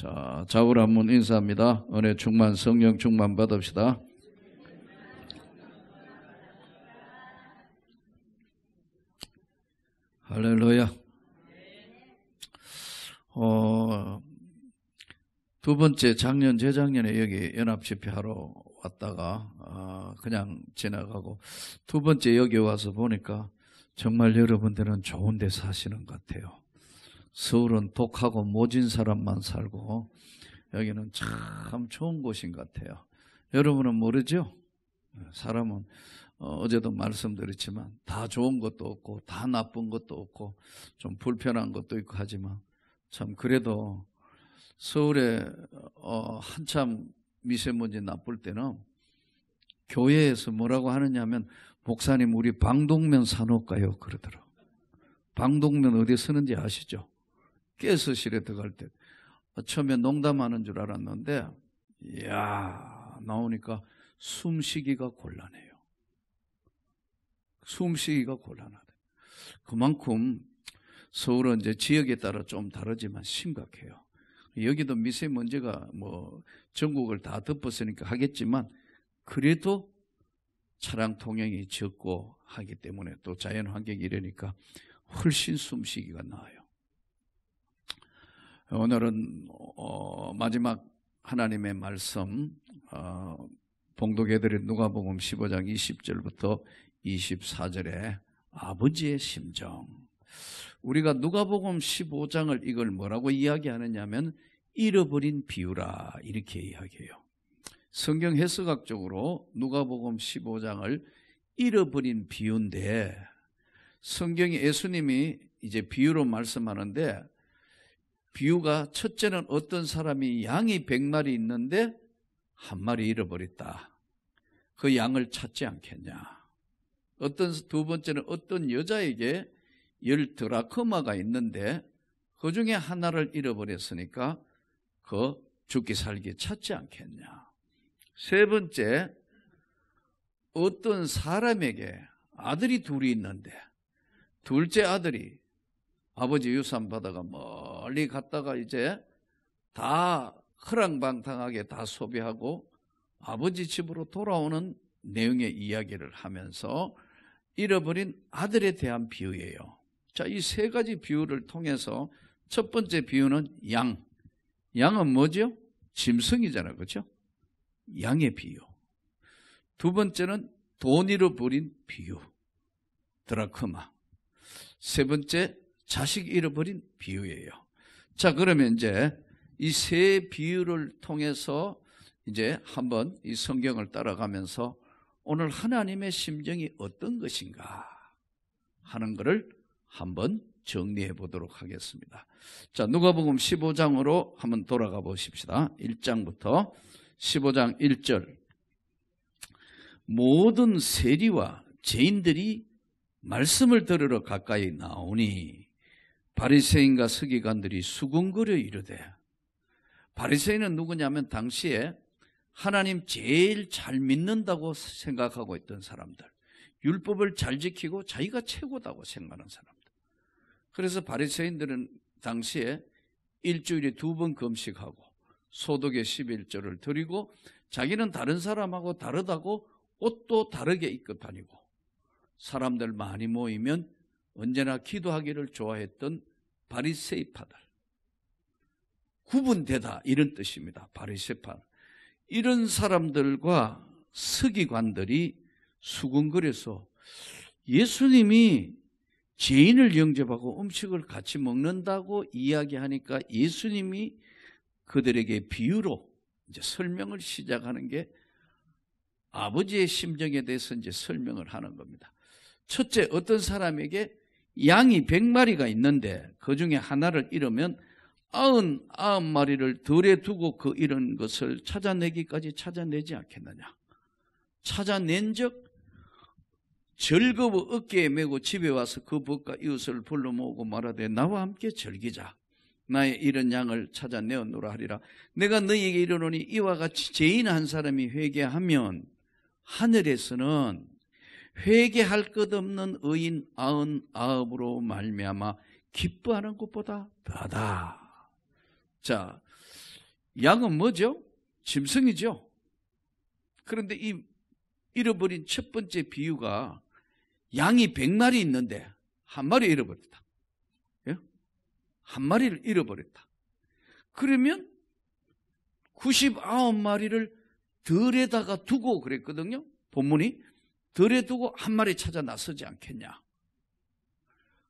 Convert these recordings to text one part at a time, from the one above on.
자, 자울 한문 인사합니다. 은혜 충만 성령 충만 받읍시다. 할렐루야. 두 번째 작년 재작년에 여기 연합집회하러 왔다가 그냥 지나가고 두 번째 여기 와서 보니까 정말 여러분들은 좋은 데 사시는 것 같아요. 서울은 독하고 모진 사람만 살고 여기는 참 좋은 곳인 것 같아요. 여러분은 모르죠? 사람은 어제도 말씀드렸지만 다 좋은 것도 없고 다 나쁜 것도 없고 좀 불편한 것도 있고 하지만 참 그래도 서울에 한참 미세먼지 나쁠 때는 교회에서 뭐라고 하느냐면 목사님 우리 방독면 사놓을까요? 그러더라고요. 방독면 어디에 쓰는지 아시죠? 가스실에 들어갈 때 처음에 농담하는 줄 알았는데 이야 나오니까 숨쉬기가 곤란해요. 숨쉬기가 곤란하다. 그만큼 서울은 이제 지역에 따라 좀 다르지만 심각해요. 여기도 미세먼지가 뭐 전국을 다 덮었으니까 하겠지만 그래도 차량 통행이 적고 하기 때문에 또 자연 환경이 이러니까 훨씬 숨쉬기가 나아요. 오늘은 마지막 하나님의 말씀 봉독해드린 누가복음 15장 20절부터 24절에 아버지의 심정. 우리가 누가복음 15장을 이걸 뭐라고 이야기하느냐면 잃어버린 비유라 이렇게 이야기해요. 성경 해석학적으로 누가복음 15장을 잃어버린 비유인데 성경이 예수님이 이제 비유로 말씀하는데 비유가 첫째는 어떤 사람이 양이 100마리 있는데 한 마리 잃어버렸다. 그 양을 찾지 않겠냐. 두 번째는 어떤 여자에게 10드라크마가 있는데 그 중에 하나를 잃어버렸으니까 그 죽기 살기 찾지 않겠냐. 세 번째, 어떤 사람에게 아들이 둘이 있는데 둘째 아들이 아버지 유산 받아가 멀리 갔다가 이제 다 허랑방탕하게 다 소비하고 아버지 집으로 돌아오는 내용의 이야기를 하면서 잃어버린 아들에 대한 비유예요. 자, 이 세 가지 비유를 통해서 첫 번째 비유는 양. 양은 뭐죠? 짐승이잖아요. 그렇죠? 양의 비유. 두 번째는 돈 잃어버린 비유. 드라크마. 세 번째 자식 잃어버린 비유예요. 자, 그러면 이제 이 세 비유를 통해서 이제 한번 이 성경을 따라가면서 오늘 하나님의 심정이 어떤 것인가 하는 것을 한번 정리해 보도록 하겠습니다. 자, 누가복음 15장으로 한번 돌아가 보십시다. 1장부터 15장 1절. 모든 세리와 죄인들이 말씀을 들으러 가까이 나오니 바리새인과 서기관들이 수군거려 이르되, 바리새인은 누구냐면 당시에 하나님 제일 잘 믿는다고 생각하고 있던 사람들, 율법을 잘 지키고 자기가 최고다고 생각하는 사람들. 그래서 바리새인들은 당시에 일주일에 2번 금식하고 소득의 11조를 드리고 자기는 다른 사람하고 다르다고 옷도 다르게 입고 다니고 사람들 많이 모이면 언제나 기도하기를 좋아했던 바리새파들, 구분되다 이런 뜻입니다. 바리새파. 이런 사람들과 서기관들이 수군거려서 예수님이 죄인을 영접하고 음식을 같이 먹는다고 이야기하니까 예수님이 그들에게 비유로 이제 설명을 시작하는 게 아버지의 심정에 대해서 이제 설명을 하는 겁니다. 첫째, 어떤 사람에게 양이 100마리가 있는데 그 중에 하나를 잃으면 99마리를 덜에 두고 그 잃은 것을 찾아내기까지 찾아내지 않겠느냐. 찾아낸 적 즐거워 어깨에 메고 집에 와서 그 벗과 이웃을 불러 모으고 말하되 나와 함께 즐기자. 나의 잃은 양을 찾아내었노라 하리라. 내가 너희에게 이르노니 이와 같이 죄인 한 사람이 회개하면 하늘에서는 회개할 것 없는 의인 99으로 말미암아 기뻐하는 것보다 더하다. 자, 양은 뭐죠? 짐승이죠. 그런데 이 잃어버린 첫 번째 비유가 양이 100마리 있는데 한 마리 잃어버렸다. 예? 한 마리를 잃어버렸다. 그러면 99마리를 덜에다가 두고 그랬거든요. 본문이 덜에 두고 한 마리 찾아 나서지 않겠냐.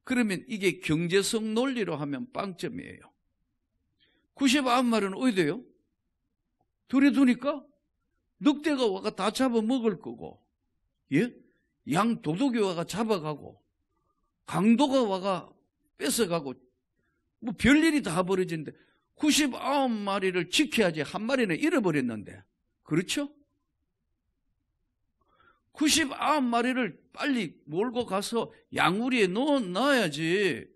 그러면 이게 경제성 논리로 하면 빵점이에요. 99마리는 어디 돼요? 덜에 두니까 늑대가 와가 다 잡아먹을 거고, 예? 양 도둑이 와가 잡아가고, 강도가 와가 뺏어가고, 뭐 별일이 다 벌어지는데 99마리를 지켜야지 한 마리는 잃어버렸는데, 그렇죠? 99마리를 빨리 몰고 가서 양우리에 넣어놔야지.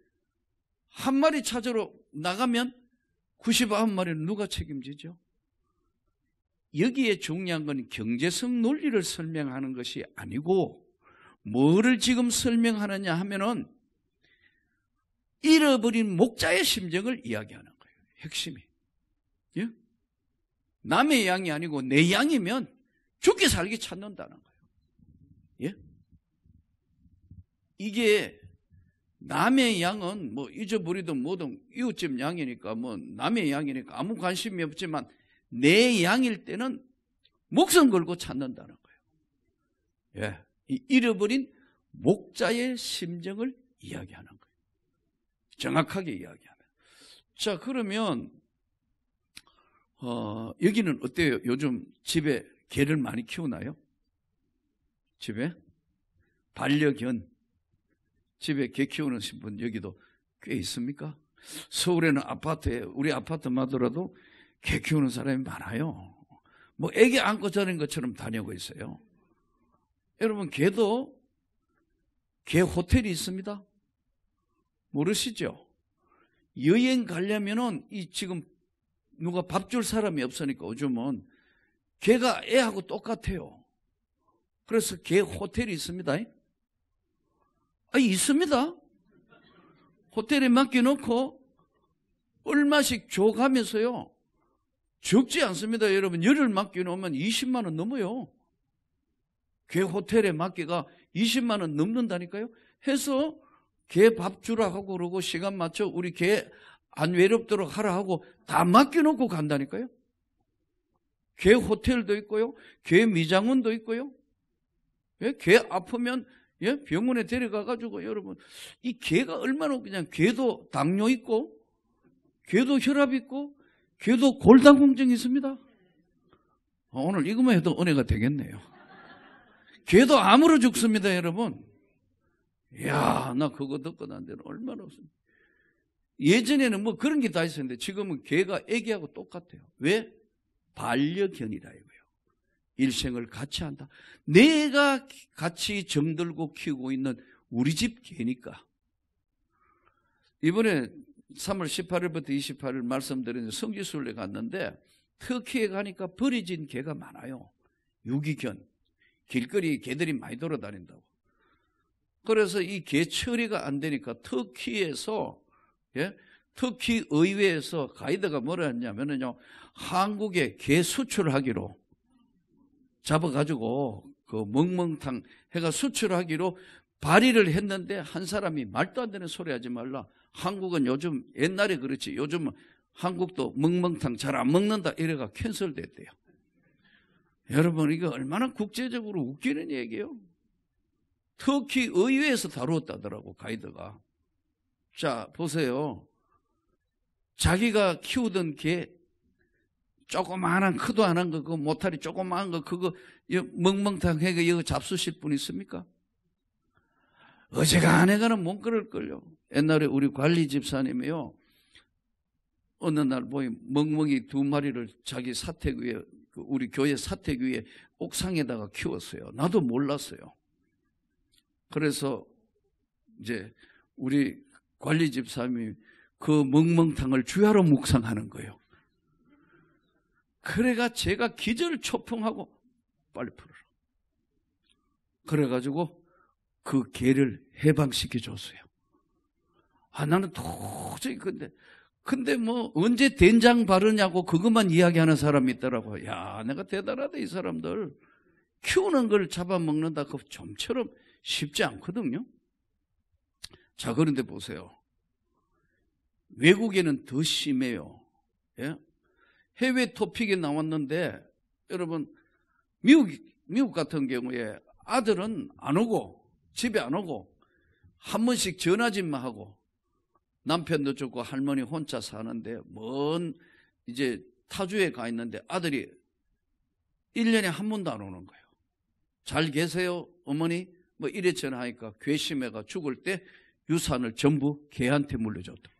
한 마리 찾으러 나가면 99마리는 누가 책임지죠? 여기에 중요한 건 경제성 논리를 설명하는 것이 아니고 뭐를 지금 설명하느냐 하면은 잃어버린 목자의 심정을 이야기하는 거예요. 핵심이. 예? 남의 양이 아니고 내 양이면 죽기 살기 찾는다는 거예요. 예? 이게 남의 양은 뭐 잊어버리든 뭐든 이웃집 양이니까 뭐 남의 양이니까 아무 관심이 없지만 내 양일 때는 목숨 걸고 찾는다는 거예요. 예. 이 잃어버린 목자의 심정을 이야기하는 거예요. 정확하게 이야기하면. 자, 그러면 여기는 어때요? 요즘 집에 개를 많이 키우나요? 집에? 반려견. 집에 개 키우는 분 여기도 꽤 있습니까? 서울에는 아파트에, 우리 아파트마더라도 개 키우는 사람이 많아요. 뭐 애기 안고 자는 것처럼 다니고 있어요. 여러분, 개도 개 호텔이 있습니다. 모르시죠? 여행 가려면은 이 지금 누가 밥 줄 사람이 없으니까 요즘은 개가 애하고 똑같아요. 그래서 개 호텔이 있습니다. 있습니다. 호텔에 맡겨놓고 얼마씩 줘가면서요. 적지 않습니다. 여러분, 열흘 맡겨놓으면 20만 원 넘어요. 개 호텔에 맡기가 20만 원 넘는다니까요. 해서 개 밥 주라 하고 그러고 시간 맞춰 우리 개 안 외롭도록 하라 하고 다 맡겨놓고 간다니까요. 개 호텔도 있고요. 개 미장원도 있고요. 예? 개 아프면 예? 병원에 데려가가지고 여러분 이 개가 얼마나 그냥 개도 당뇨 있고 개도 혈압 있고 개도 골다공증이 있습니다. 오늘 이것만 해도 은혜가 되겠네요. 개도 암으로 죽습니다, 여러분. 이야, 나 그거 듣고 난 데는 얼마나 없습니다. 예전에는 뭐 그런 게 다 있었는데 지금은 개가 애기하고 똑같아요. 왜? 반려견이라 이거예요. 일생을 같이 한다. 내가 같이 정들고 키우고 있는 우리 집 개니까. 이번에 3월 18일부터 28일 말씀드린 성지순례 갔는데 터키에 가니까 버려진 개가 많아요. 유기견. 길거리 개들이 많이 돌아다닌다고. 그래서 이 개 처리가 안 되니까 터키에서 예? 터키 의회에서 가이드가 뭐라 했냐면요. 한국에 개 수출하기로 잡아가지고 그 멍멍탕 해가 수출하기로 발의를 했는데 한 사람이 말도 안 되는 소리 하지 말라. 한국은 요즘 옛날에 그렇지 요즘은 한국도 멍멍탕 잘 안 먹는다 이래가 캔슬됐대요. 여러분 이거 얼마나 국제적으로 웃기는 얘기예요. 터키 의회에서 다루었다더라고 가이드가. 자 보세요. 자기가 키우던 개 조그마한 크도 안 한 거 그 모타리 조그마한 거 그거 멍멍탕 해가 이거 잡수실 분 있습니까? 어제간해가는 못 그럴걸요. 옛날에 우리 관리 집사님이요. 어느 날 보니 멍멍이 2마리를 자기 사택 위에 우리 교회 사택 위에 옥상에다가 키웠어요. 나도 몰랐어요. 그래서 이제 우리 관리 집사님이 그 멍멍탕을 주야로 묵상하는 거예요. 그래가 제가 기절초풍하고 빨리 풀어라. 그래가지고 그 개를 해방시켜 줬어요. 나는 도저히 근데 근데 뭐 언제 된장 바르냐고 그것만 이야기하는 사람이 있더라고. 야, 내가 대단하다. 이 사람들 키우는 걸 잡아먹는다. 그 좀처럼 쉽지 않거든요. 자, 그런데 보세요. 외국에는 더 심해요. 예? 해외 토픽이 나왔는데 여러분 미국 같은 경우에 아들은 안 오고 집에 안 오고 한 번씩 전화짓만 하고 남편도 죽고 할머니 혼자 사는데 먼 이제 타주에 가 있는데 아들이 1년에 한 번도 안 오는 거예요. 잘 계세요 어머니? 뭐 이래 전화하니까 괘씸해가 죽을 때 유산을 전부 걔한테 물려줬다.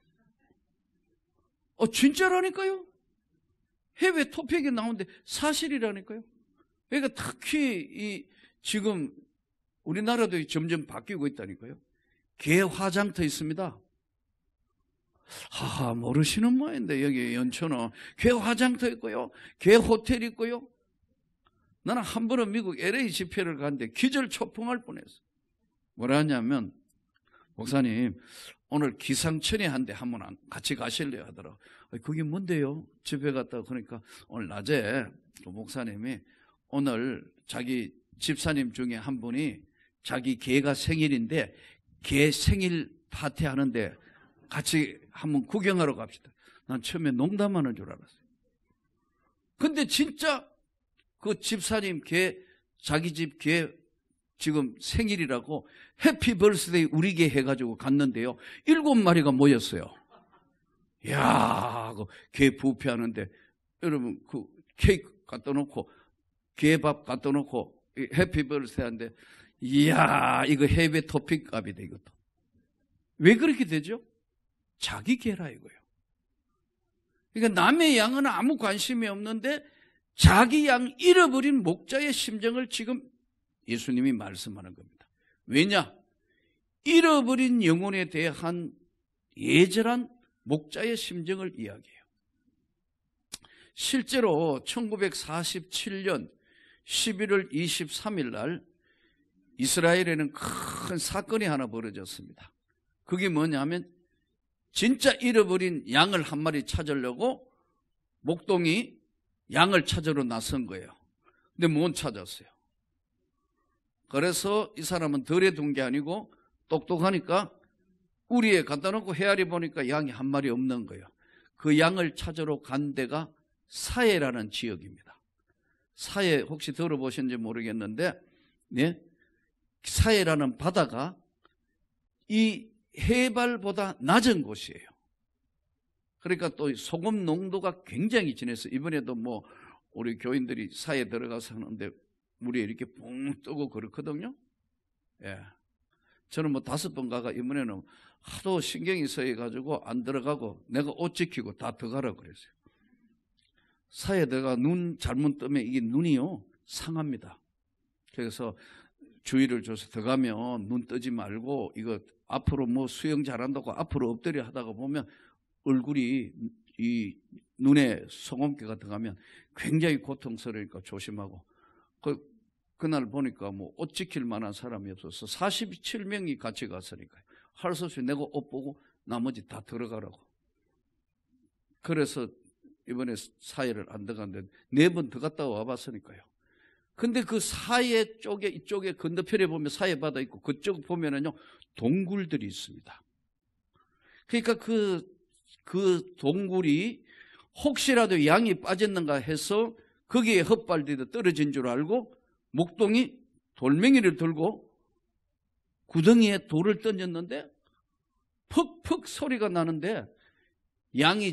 진짜라니까요. 해외 토픽이 나오는데 사실이라니까요. 그러니까 특히 지금 우리나라도 점점 바뀌고 있다니까요. 개 화장터 있습니다. 하하, 모르시는 모양인데 여기 연천은 개 화장터 있고요, 개 호텔 있고요. 나는 한 번은 미국 LA 집회를 갔는데 기절초풍할 뻔했어. 뭐라 하냐면 목사님 오늘 기상천외 한데 한번 같이 가실래요 하더라고. 그게 뭔데요? 집에 갔다 그러니까 오늘 낮에 그 목사님이 오늘 자기 집사님 중에 한 분이 자기 개가 생일인데 개 생일 파티 하는데 같이 한번 구경하러 갑시다. 난 처음에 농담하는 줄 알았어요. 근데 진짜 그 집사님 개, 자기 집 개 지금 생일이라고 해피 벌스데이 우리 개 해가지고 갔는데요. 7마리가 모였어요. 이야, 그 개 부페하는데 여러분 그 케이크 갖다 놓고 개밥 갖다 놓고 해피 벌스데이 하는데 이야, 이거 해외 토픽 값이다 이것도. 왜 그렇게 되죠? 자기 개라 이거예요. 그러니까 남의 양은 아무 관심이 없는데 자기 양 잃어버린 목자의 심정을 지금 예수님이 말씀하는 겁니다. 왜냐? 잃어버린 영혼에 대한 예절한 목자의 심정을 이야기해요. 실제로 1947년 11월 23일 날 이스라엘에는 큰 사건이 하나 벌어졌습니다. 그게 뭐냐면 진짜 잃어버린 양을 한 마리 찾으려고 목동이 양을 찾으러 나선 거예요. 근데 못 찾았어요. 그래서 이 사람은 덜에 둔 게 아니고 똑똑하니까 우리에 갖다 놓고 헤아리 보니까 양이 한 마리 없는 거예요. 그 양을 찾으러 간 데가 사해라는 지역입니다. 사해 혹시 들어보셨는지 모르겠는데 네? 사해라는 바다가 이 해발보다 낮은 곳이에요. 그러니까 또 소금 농도가 굉장히 진해서 이번에도 뭐 우리 교인들이 사해 들어가서 하는데 물이 이렇게 붕 뜨고 그렇거든요. 예. 저는 뭐 5번 가가 이번에는 하도 신경이 쓰여가지고 안 들어가고 내가 옷 지키고 다 들어가라 그랬어요. 사해 들어가 눈 잘못 뜨면 이게 눈이요 상합니다. 그래서 주의를 줘서 들어가면 눈 뜨지 말고 이거 앞으로 뭐 수영 잘한다고 앞으로 엎드려 하다가 보면 얼굴이 이 눈에 소금기가 들어가면 굉장히 고통스러우니까 조심하고 그날 보니까 뭐 옷 지킬 만한 사람이 없어서 47명이 같이 갔으니까요. 할 수 없이 내가 옷 보고 나머지 다 들어가라고. 그래서 이번에 사해를 안 들어갔는데 4번 더 갔다 와봤으니까요. 근데 그 사해 쪽에 이쪽에 건너편에 보면 사해 바다 있고 그쪽 보면은요 동굴들이 있습니다. 그러니까 그 동굴이 혹시라도 양이 빠졌는가 해서 거기에 헛발디도 떨어진 줄 알고 목동이 돌멩이를 들고 구덩이에 돌을 던졌는데 퍽퍽 소리가 나는데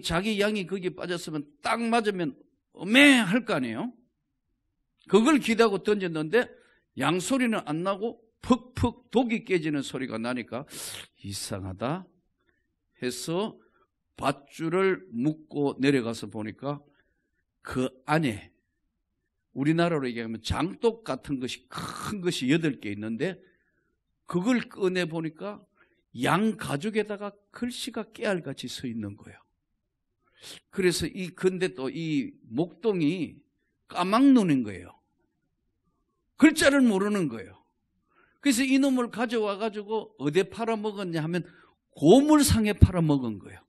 자기 양이 거기에 빠졌으면 딱 맞으면 어메할 거 아니에요. 그걸 기대하고 던졌는데 양 소리는 안 나고 퍽퍽 독이 깨지는 소리가 나니까 이상하다 해서 밧줄을 묶고 내려가서 보니까 그 안에 우리나라로 얘기하면 장독 같은 것이 큰 것이 8개 있는데 그걸 꺼내 보니까 양 가죽에다가 글씨가 깨알같이 서 있는 거예요. 그래서 근데 또 이 목동이 까막눈인 거예요. 글자를 모르는 거예요. 그래서 이놈을 가져와 가지고 어디에 팔아먹었냐 하면 고물상에 팔아먹은 거예요.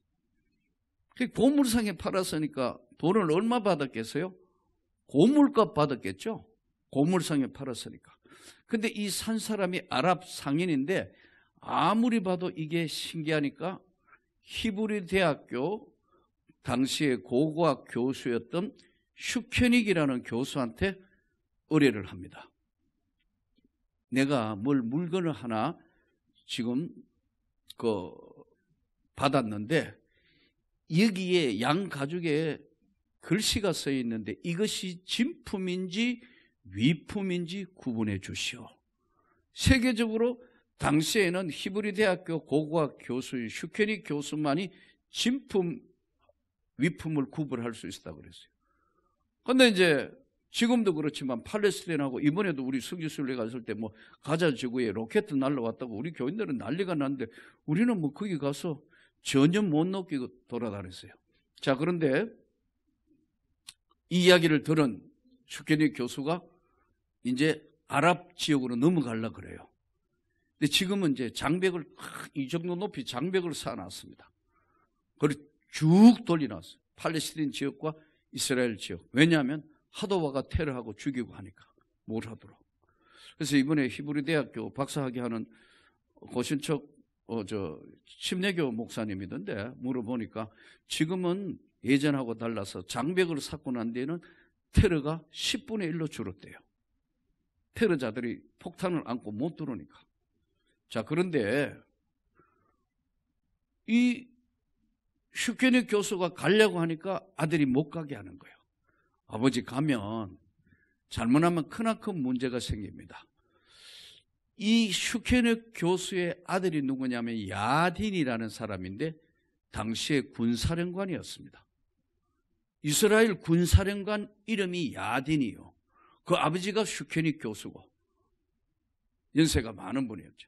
고물상에 팔았으니까 돈을 얼마 받았겠어요? 고물값 받았겠죠? 고물상에 팔았으니까. 근데 이 산 사람이 아랍 상인인데 아무리 봐도 이게 신기하니까 히브리 대학교 당시에 고고학 교수였던 슈케닉이라는 교수한테 의뢰를 합니다. 내가 물건을 하나 지금 받았는데 여기에 양 가죽에 글씨가 써 있는데 이것이 진품인지 위품인지 구분해 주시오. 세계적으로 당시에는 히브리 대학교 고고학 교수의 슈케닉 교수만이 진품, 위품을 구분할 수 있었다고 그랬어요. 그런데 이제 지금도 그렇지만 팔레스타인하고 이번에도 우리 성지순례 갔을 때 뭐 가자 지구에 로켓 날라왔다고 우리 교인들은 난리가 났는데 우리는 뭐 거기 가서 전혀 못 느끼고 돌아다녔어요. 자, 그런데 이 이야기를 들은 슈케닉 교수가 이제 아랍 지역으로 넘어가려고 그래요. 근데 지금은 이제 장벽을 이 정도 높이 장벽을 쌓아놨습니다. 그리고 쭉 돌려놨어요. 팔레스타인 지역과 이스라엘 지역. 왜냐하면 하도 와가 테러하고 죽이고 하니까 뭘 하도록. 그래서 이번에 히브리 대학교 박사학위 하는 고신척 침례교 목사님이던데 물어보니까 지금은 예전하고 달라서 장벽을 쌓고 난 뒤에는 테러가 10분의 1로 줄었대요. 테러자들이 폭탄을 안고 못 들어오니까. 자, 그런데 이 슈케닉 교수가 가려고 하니까 아들이 못 가게 하는 거예요. 아버지 가면 잘못하면 크나큰 문제가 생깁니다. 이 슈케닉 교수의 아들이 누구냐면 야딘이라는 사람인데 당시에 군사령관이었습니다. 이스라엘 군사령관 이름이 야딘이요. 그 아버지가 슈케닉 교수고 연세가 많은 분이었죠.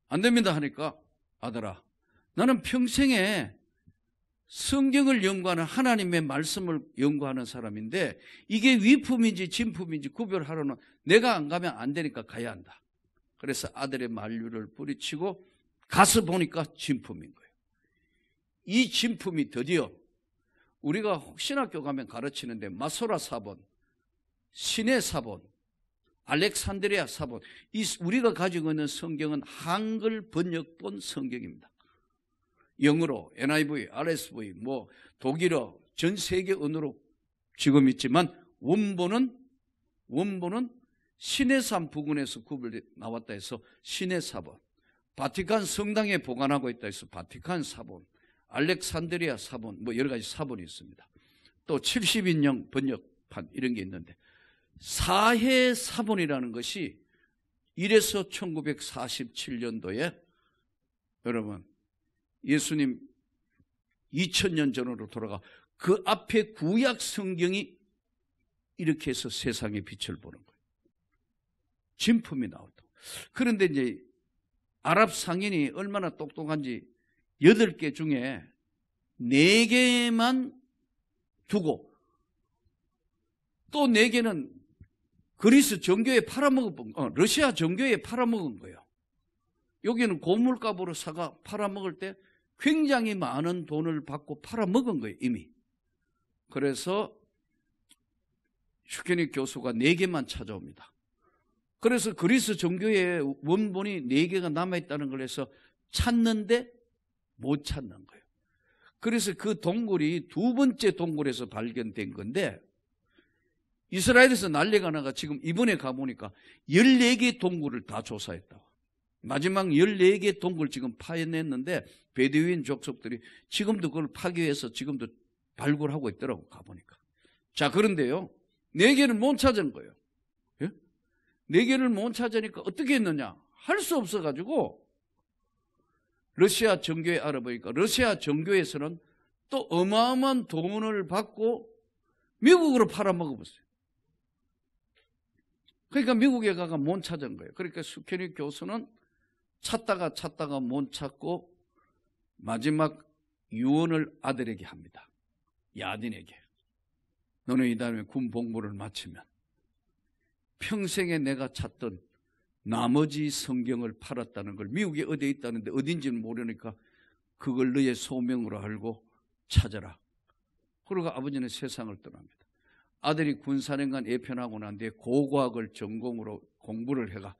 안 됩니다 하니까 아들아, 나는 평생에 성경을 연구하는 하나님의 말씀을 연구하는 사람인데 이게 위품인지 진품인지 구별하려면 내가 안 가면 안 되니까 가야 한다. 그래서 아들의 만류를 뿌리치고 가서 보니까 진품인 거예요. 이 진품이 드디어 우리가 신학교 가면 가르치는데 마소라 사본, 신의 사본, 알렉산드리아 사본, 이 우리가 가지고 있는 성경은 한글 번역본 성경입니다. 영어로 NIV, RSV, 뭐 독일어, 전 세계 언어로 지금 있지만 원본은 시내산 부근에서 구별돼 나왔다 해서 신의 사본, 바티칸 성당에 보관하고 있다 해서 바티칸 사본, 알렉산드리아 사본, 뭐 여러 가지 사본이 있습니다. 또 70인용 번역판 이런 게 있는데 사해 사본이라는 것이 이래서 1947년도에 여러분 예수님 2000년 전으로 돌아가 그 앞에 구약 성경이 이렇게 해서 세상의 빛을 보는 거예요. 진품이 나왔다. 그런데 이제 아랍 상인이 얼마나 똑똑한지 8개 중에 4개만 두고 또 4개는 그리스 정교에 팔아먹은, 러시아 정교에 팔아먹은 거예요. 여기는 고물값으로 사가 팔아먹을 때 굉장히 많은 돈을 받고 팔아먹은 거예요, 이미. 그래서 슈케닉 교수가 4개만 찾아옵니다. 그래서 그리스 정교의 원본이 4개가 남아있다는 걸 해서 찾는데 못 찾는 거예요. 그래서 그 동굴이 2번째 동굴에서 발견된 건데 이스라엘에서 난리가 나가 지금 이번에 가보니까 14개 동굴을 다 조사했다고. 마지막 14개 동굴 지금 파헤냈는데 베두인 족속들이 지금도 그걸 파기 위해서 지금도 발굴하고 있더라고 가보니까. 자, 그런데요 4개를 못 찾은 거예요. 예? 4개를 못 찾으니까 어떻게 했느냐, 할 수 없어가지고 러시아 정교에 알아보니까 러시아 정교에서는 또 어마어마한 돈을 받고 미국으로 팔아먹어봤어요. 그러니까 미국에 가가 못 찾은 거예요. 그러니까 슈케닉 교수는 찾다가 못 찾고 마지막 유언을 아들에게 합니다. 야딘에게. 너는 이 다음에 군 복무를 마치면 평생에 내가 찾던 나머지 성경을 팔았다는 걸, 미국에 어디에 있다는데 어딘지는 모르니까 그걸 너의 소명으로 알고 찾아라. 그러고 아버지는 세상을 떠납니다. 아들이 군사령관 예편하고 난 뒤에 고고학을 전공으로 공부를 해가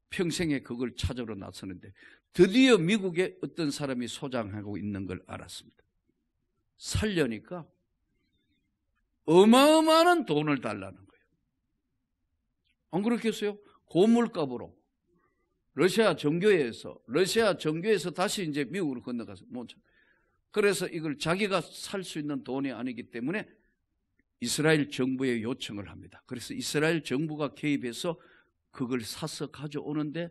평생에 그걸 찾으러 나서는데 드디어 미국에 어떤 사람이 소장하고 있는 걸 알았습니다. 살려니까 어마어마한 돈을 달라는 거예요. 안 그렇겠어요? 고물값으로 러시아 정교회에서 다시 이제 미국으로 건너가서 그래서 이걸 자기가 살 수 있는 돈이 아니기 때문에 이스라엘 정부에 요청을 합니다. 그래서 이스라엘 정부가 개입해서 그걸 사서 가져오는데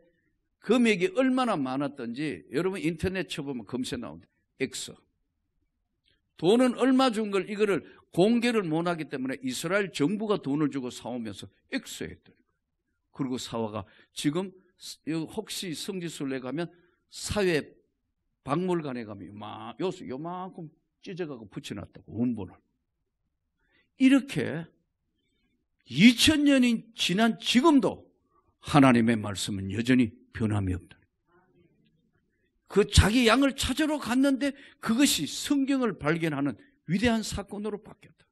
금액이 얼마나 많았던지 여러분 인터넷 쳐보면 검색 나옵니다. X. 돈은 얼마 준 걸 이거를 공개를 못하기 때문에 이스라엘 정부가 돈을 주고 사오면서 X 했더니 그리고 사와가 지금 혹시 성지순례 가면 사회 박물관에 가면 요만큼 찢어가고 붙여놨다고 원본을. 이렇게 2000년이 지난 지금도 하나님의 말씀은 여전히 변함이 없다. 그 자기 양을 찾으러 갔는데 그것이 성경을 발견하는 위대한 사건으로 바뀌었다.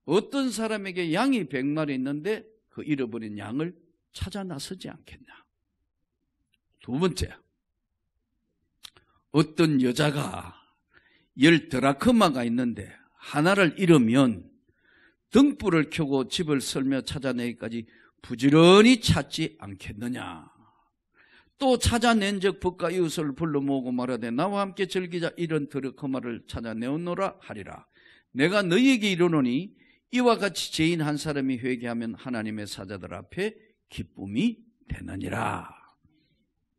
어떤 사람에게 양이 100마리 있는데 그 잃어버린 양을 찾아 나서지 않겠냐. 두 번째, 어떤 여자가 10드라크마가 있는데 하나를 잃으면 등불을 켜고 집을 설며 찾아내기까지 부지런히 찾지 않겠느냐. 또 찾아낸 적 법과 이웃을 불러 모으고 말하되 나와 함께 즐기자 이런 드라크마를 찾아내었노라 하리라. 내가 너희에게 이르노니 이와 같이 죄인 한 사람이 회개하면 하나님의 사자들 앞에 기쁨이 되느니라.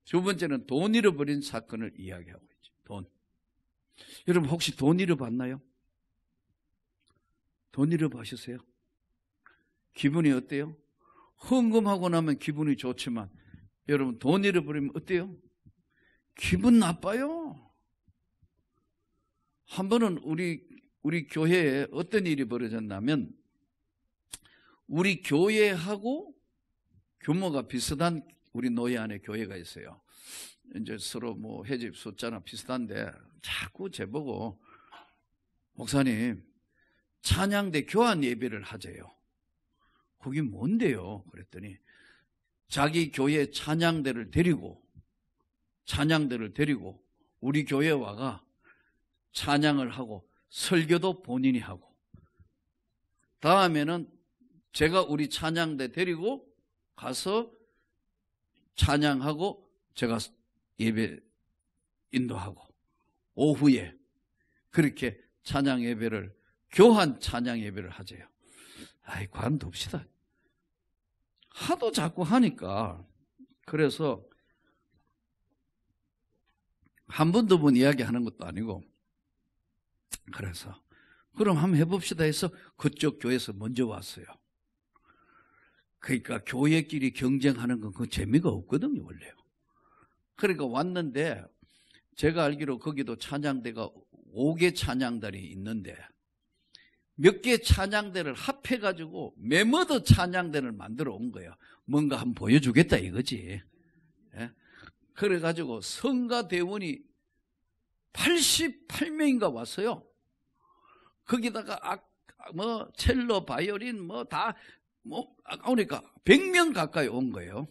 두 번째는 돈 잃어버린 사건을 이야기하고 있죠. 돈. 여러분 혹시 돈 잃어봤나요? 돈 잃어보셨어요? 기분이 어때요? 헌금하고 나면 기분이 좋지만 여러분 돈 잃어버리면 어때요? 기분 나빠요. 한 번은 우리 교회에 어떤 일이 벌어졌냐면 우리 교회하고 규모가 비슷한 우리 노예 안에 교회가 있어요. 이제 서로 뭐 회집 숫자나 비슷한데 자꾸 제보고 목사님 찬양대 교환 예배를 하재요. 그게 뭔데요? 그랬더니 자기 교회 찬양대를 데리고 우리 교회 와가 찬양을 하고 설교도 본인이 하고 다음에는 제가 우리 찬양대 데리고 가서 찬양하고 제가 예배 인도하고 오후에 그렇게 찬양 예배를 교환 찬양 예배를 하재요. 아이 관둡시다. 하도 자꾸 하니까 그래서 한 번 두 번 이야기하는 것도 아니고 그래서 그럼 한번 해봅시다 해서 그쪽 교회에서 먼저 왔어요. 그러니까 교회끼리 경쟁하는 건 그 재미가 없거든요 원래요. 그러니까 왔는데 제가 알기로 거기도 찬양대가 5개 찬양단이 있는데 몇 개 찬양대를 합해가지고 메머드 찬양대를 만들어 온 거예요. 뭔가 한번 보여주겠다 이거지. 예? 그래가지고 성가대원이 88명인가 왔어요. 거기다가 첼로, 바이올린 그러니까 100명 가까이 온 거예요.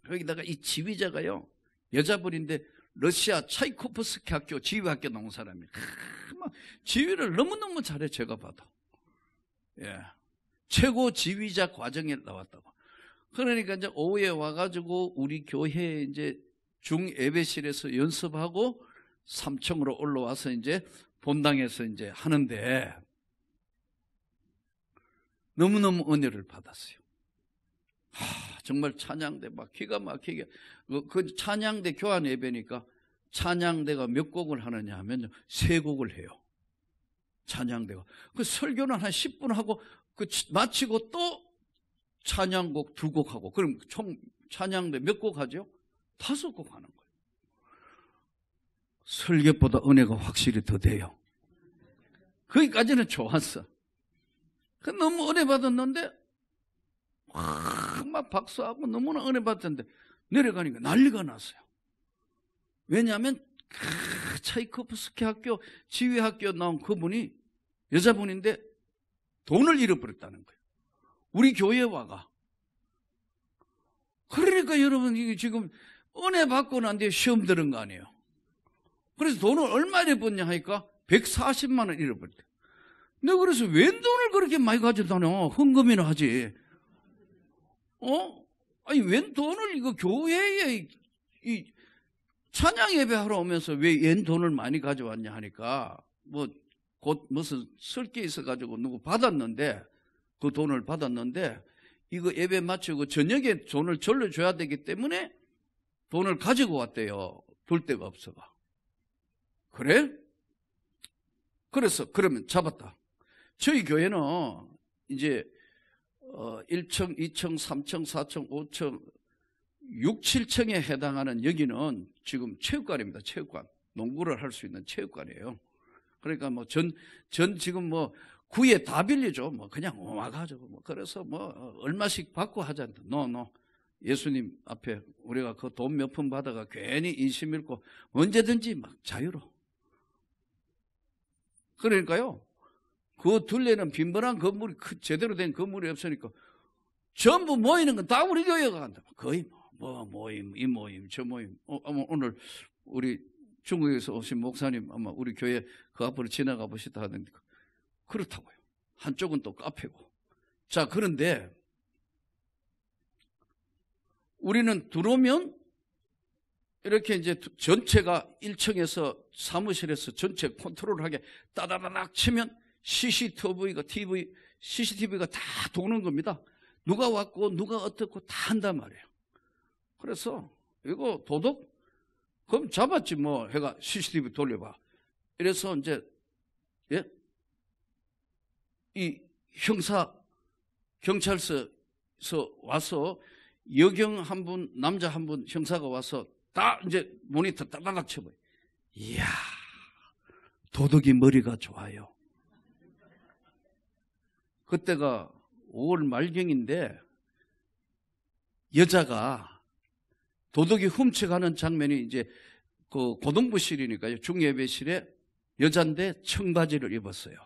거기다가 이 지휘자가요 여자분인데 러시아 차이코프스키 학교 지휘학교 나온 사람이에요. 지휘를 너무너무 잘해 제가 봐도. 예. 최고 지휘자 과정에 나왔다고. 그러니까 이제 오후에 와가지고 우리 교회 이제 중예배실에서 연습하고 3층으로 올라와서 이제 본당에서 이제 하는데 너무너무 은혜를 받았어요. 정말 찬양대 막 기가 막히게 그 찬양대 교환 예배니까 찬양대가 몇 곡을 하느냐 하면 3곡을 해요. 찬양대가. 그 설교는 한 10분 하고 그 마치고 또 찬양곡 2곡 하고 그럼 총 찬양대 몇 곡 하죠? 5곡 하는 거예요. 설교보다 은혜가 확실히 더 돼요. 거기까지는 좋았어. 그 너무 은혜 받았는데 막 박수하고 너무나 은혜 받았는데 내려가니까 난리가 났어요. 왜냐하면 차이코프스키 학교 지휘학교 나온 그분이 여자분인데 돈을 잃어버렸다는 거예요. 우리 교회에 와가. 그러니까 여러분 이게 지금 은혜 받고 난 뒤에 시험 들은 거 아니에요. 그래서 돈을 얼마나 벌냐 하니까 140만 원 잃어버렸대. 내가 그래서 웬 돈을 그렇게 많이 가지고 다녀? 헌금이나 하지. 아니 웬 돈을 이거 교회에 이 찬양 예배하러 오면서 왜 웬 돈을 많이 가져왔냐 하니까 뭐 곧 무슨 쓸 게 있어가지고 누구 받았는데 그 돈을 받았는데 이거 예배 마치고 저녁에 돈을 절로 줘야 되기 때문에 돈을 가지고 왔대요. 둘 데가 없어가. 그래? 그래서 그러면 잡았다. 저희 교회는 이제 1층, 2층, 3층, 4층, 5층, 6, 7층에 해당하는 여기는 지금 체육관입니다. 체육관. 농구를 할 수 있는 체육관이에요. 그러니까 뭐 지금 뭐 구에 다 빌리죠. 뭐 그냥 와가지고 뭐 그래서 뭐 얼마씩 받고 하자는데 노. 예수님 앞에 우리가 그 돈 몇 푼 받아가 괜히 인심 잃고 언제든지 막 자유로. 그러니까요. 그 둘레는 빈번한 건물이 제대로 된 건물이 없으니까 전부 모이는 건 다 우리 교회가 간다. 거의 뭐 모임, 이 모임, 저 모임. 오늘 우리 중국에서 오신 목사님 아마 우리 교회 그 앞으로 지나가 보시다 하던데 그렇다고요. 한쪽은 또 카페고. 자, 그런데 우리는 들어오면 이렇게 이제 전체가 1층에서 사무실에서 전체 컨트롤하게 따다다닥 치면 CCTV가 다 도는 겁니다. 누가 왔고 누가 어떻고 다 한단 말이에요. 그래서 이거 도덕? 그럼 잡았지 뭐 해가 CCTV 돌려봐. 이래서 이제 이 경찰서에서 와서 여경 한 분, 남자 한 분 형사가 와서 다 이제 모니터 따다닥 쳐봐요. 이야, 도덕이 머리가 좋아요. 그때가 5월 말경인데 여자가 도덕이 훔쳐가는 장면이 이제 그 고등부실이니까요. 중예배실에 여잔데 청바지를 입었어요.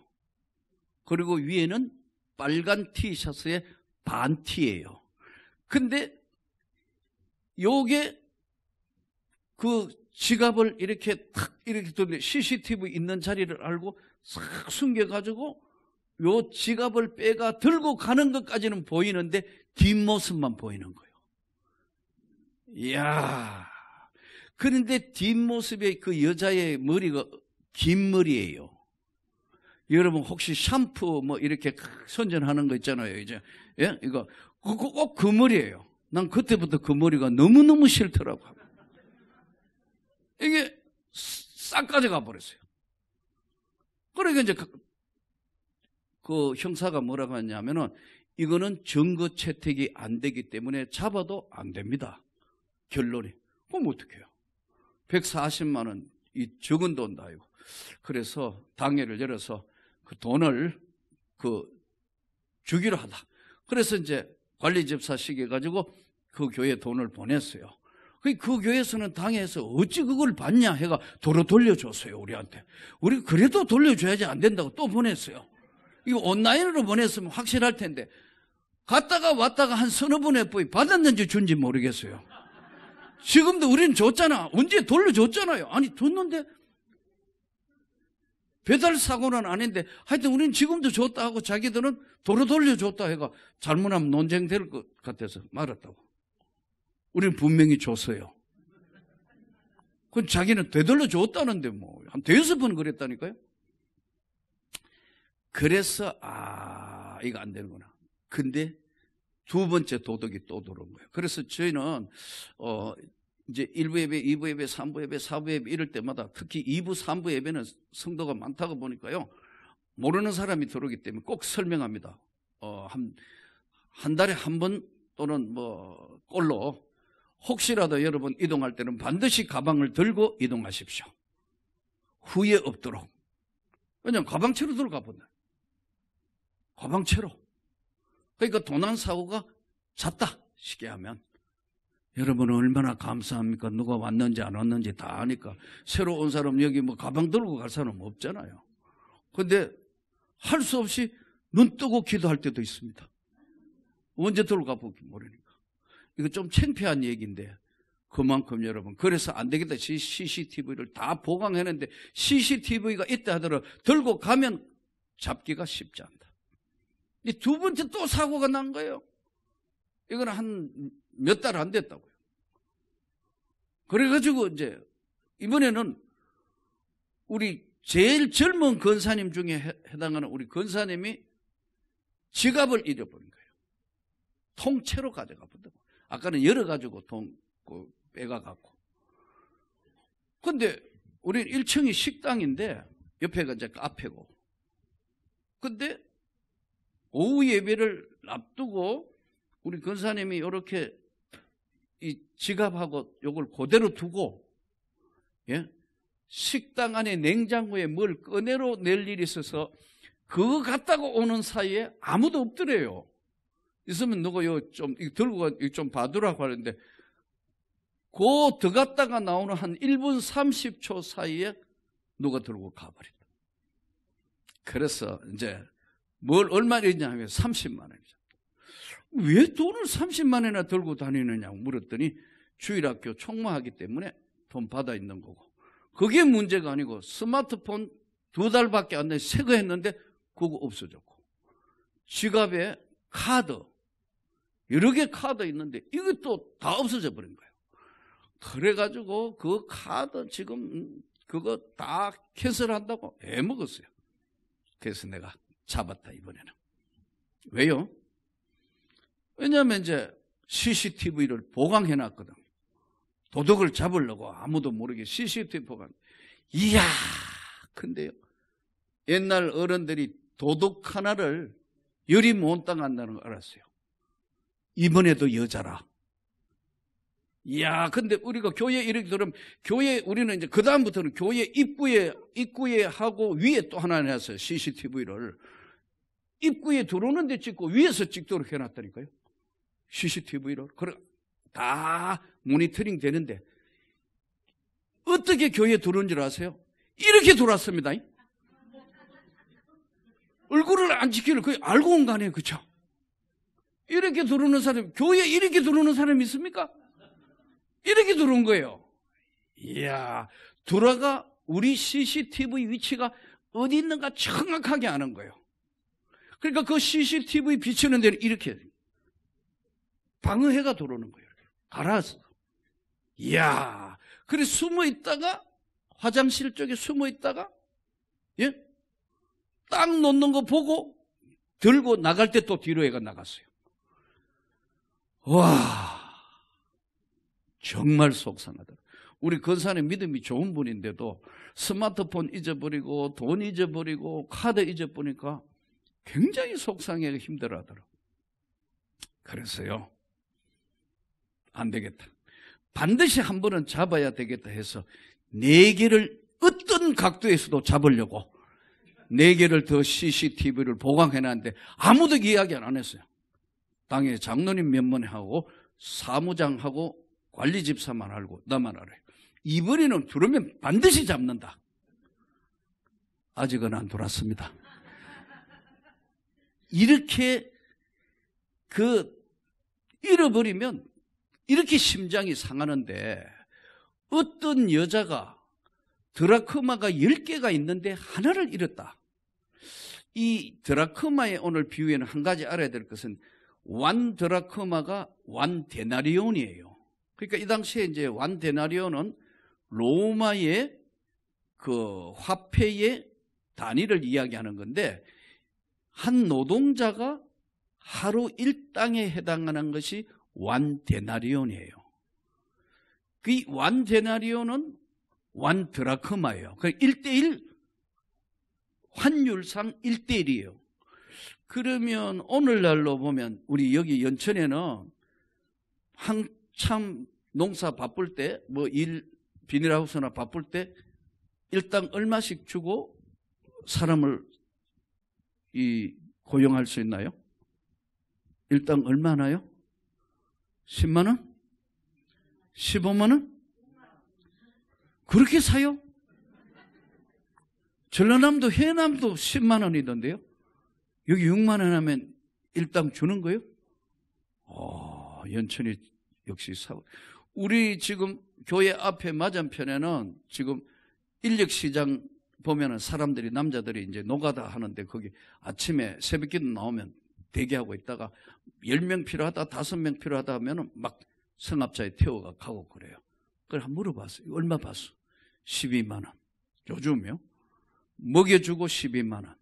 그리고 위에는 빨간 티셔츠에 반티예요. 근데 요게 그 지갑을 이렇게 탁 이렇게 돌려 CCTV 있는 자리를 알고 싹 숨겨가지고 요 지갑을 빼가 들고 가는 것까지는 보이는데 뒷모습만 보이는 거예요. 이야. 그런데 뒷모습에 그 여자의 머리가 긴 머리예요. 여러분 혹시 샴푸 뭐 이렇게 선전하는 거 있잖아요. 이제 이거 꼭 그 머리예요. 난 그때부터 그 머리가 너무너무 싫더라고. 이게 싹 가져가 버렸어요. 그러니까 이제 그 형사가 뭐라고 하냐면은 이거는 증거 채택이 안 되기 때문에 잡아도 안 됩니다. 결론이. 그럼 어떡해요? 140만 원, 이 적은 돈도 아니고. 그래서 당회를 열어서 그 돈을 주기로 하다. 그래서 이제 관리집사식 해가지고 그 교회에 돈을 보냈어요. 그 교회에서는 당회에서 어찌 그걸 받냐 해가 도로 돌려줬어요, 우리한테. 우리 그래도 돌려줘야지 안 된다고 또 보냈어요. 이거 온라인으로 보냈으면 확실할 텐데 갔다가 왔다가 한 서너 번 해보이 받았는지 준지 모르겠어요. 지금도 우리는 줬잖아. 언제 돌려줬잖아요. 아니 줬는데 배달 사고는 아닌데 하여튼 우리는 지금도 줬다 하고 자기들은 도로 돌려줬다 해가 잘못하면 논쟁될 것 같아서 말았다고. 우리는 분명히 줬어요. 그건 자기는 되돌려 줬다는데 뭐 한 대여섯 번 그랬다니까요. 그래서 이거 안 되는구나. 근데 두 번째 도덕이 또 들어온 거예요. 그래서 저희는 이제 1부 예배, 2부 예배, 3부 예배, 4부 예배 이럴 때마다 특히 2부, 3부 예배는 성도가 많다고 보니까요. 모르는 사람이 들어오기 때문에 꼭 설명합니다. 한 달에 한 번 또는 뭐 꼴로 혹시라도 여러분 이동할 때는 반드시 가방을 들고 이동하십시오. 후회 없도록. 왜냐하면 가방채로 들어가 본다. 가방채로. 그러니까 도난사고가 잦다. 쉽게 하면. 여러분은 얼마나 감사합니까? 누가 왔는지 안 왔는지 다 아니까. 새로 온 사람 여기 뭐 가방 들고 갈 사람 없잖아요. 근데 할 수 없이 눈 뜨고 기도할 때도 있습니다. 언제 들고 가볼지 모르니까. 이거 좀 창피한 얘기인데 그만큼 여러분, 그래서 안 되겠다. CCTV를 다 보강해놨는데 CCTV가 있다 하더라도 들고 가면 잡기가 쉽지 않다. 이 두 번째 또 사고가 난 거예요. 이건 한 몇 달 안 됐다고요. 그래가지고 이제 이번에는 우리 제일 젊은 권사님 중에 해당하는 우리 권사님이 지갑을 잃어버린 거예요. 통째로 가져가 본다고. 아까는 열어가지고 빼가갖고. 근데 우리 1층이 식당인데 옆에가 이제 카페고. 근데 오후 예배를 앞두고 우리 권사님이 이렇게 이 지갑하고 요걸 그대로 두고, 예? 식당 안에 냉장고에 뭘 꺼내러 낼 일이 있어서 그거 갖다가 오는 사이에 아무도 없더래요. 있으면 누가 좀 들고 좀 봐두라고 하는데 그 들어갔다가 나오는 한 1분 30초 사이에 누가 들고 가버린다. 그래서 이제 뭘 얼마나 있냐 하면 30만 원이죠. 왜 돈을 30만 원이나 들고 다니느냐고 물었더니 주일학교 총무하기 때문에 돈 받아 있는 거고, 그게 문제가 아니고 스마트폰 2달밖에 안 돼 새 거 했는데 그거 없어졌고, 지갑에 카드 여러 개 카드 있는데 이것도 다 없어져 버린 거예요. 그래가지고 그 카드 지금 그거 다 캔슬한다고 애먹었어요. 그래서 내가 잡았다 이번에는. 왜요? 왜냐하면 이제 CCTV를 보강해놨거든. 도둑을 잡으려고 아무도 모르게 CCTV 보강. 이야, 근데요, 옛날 어른들이 도둑 하나를 열이 못 당한다는 걸 알았어요. 이번에도 여자라. 이야, 근데 우리가 교회 이렇게 들으면, 교회 우리는 이제 그다음부터는 교회 입구에 하고 위에 또 하나 냈어요. CCTV를. 입구에 들어오는 데 찍고 위에서 찍도록 해놨다니까요. CCTV를. 그래, 다 모니터링 되는데, 어떻게 교회에 들어온 줄 아세요? 이렇게 들어왔습니다. 얼굴을 안 지키는 거의 알고 온 거 아니에요. 그쵸? 이렇게 들어오는 사람, 교회에 이렇게 들어오는 사람이 있습니까? 이렇게 들어온 거예요. 이야, 들어가 우리 CCTV 위치가 어디 있는가 정확하게 아는 거예요. 그러니까 그 CCTV 비치는 데는 이렇게 방어해가 들어오는 거예요. 갈아서. 이야, 그래 숨어 있다가 화장실 쪽에 숨어 있다가, 예? 딱 놓는 거 보고 들고 나갈 때 또 뒤로 해가 나갔어요. 와, 정말 속상하다. 우리 권사님 믿음이 좋은 분인데도 스마트폰 잊어버리고 돈 잊어버리고 카드 잊어버리니까 굉장히 속상해하기 힘들어하더라고요. 그래서요, 안 되겠다. 반드시 한 번은 잡아야 되겠다 해서 4개를 어떤 각도에서도 잡으려고 4개를 더 CCTV를 보강해놨는데 아무도 이야기 안 했어요. 당연히 장로님 몇 번 하고 사무장하고 관리집사만 알고 나만 알아요. 이번에는 들으면 반드시 잡는다. 아직은 안 돌았습니다. 이렇게 잃어버리면 이렇게 심장이 상하는데, 어떤 여자가 드라크마가 10개가 있는데 하나를 잃었다. 이 드라크마의 오늘 비유에는 한 가지 알아야 될 것은 완 드라크마가 완 데나리온이에요. 그러니까 이 당시에 이제 완 데나리온은 로마의 그 화폐의 단위를 이야기하는 건데, 한 노동자가 하루 일당에 해당하는 것이 완 데나리온이에요. 그 완 데나리온은 완 드라크마예요. 그 1대1 환율상 1대1이에요. 그러면 오늘날로 보면 우리 여기 연천에는 한참 농사 바쁠 때, 비닐하우스나 바쁠 때 일당 얼마씩 주고 사람을 고용할 수 있나요? 일당 얼마나요? 10만 원? 15만 원? 그렇게 사요? 전라남도 해남도 10만 원이던데요. 여기 6만 원 하면 일당 주는 거예요? 연천이 역시 우리 지금 교회 앞에 맞은편에는 지금 인력시장 보면은 사람들이, 남자들이 이제 노가다 하는데 거기 아침에 새벽기도 나오면 대기하고 있다가 10명 필요하다, 5명 필요하다 하면은 막 성합자에 태워가 가고 그래요. 그걸 한번 물어봤어요. 얼마 받았어? 12만 원. 요즘요? 먹여주고 12만 원.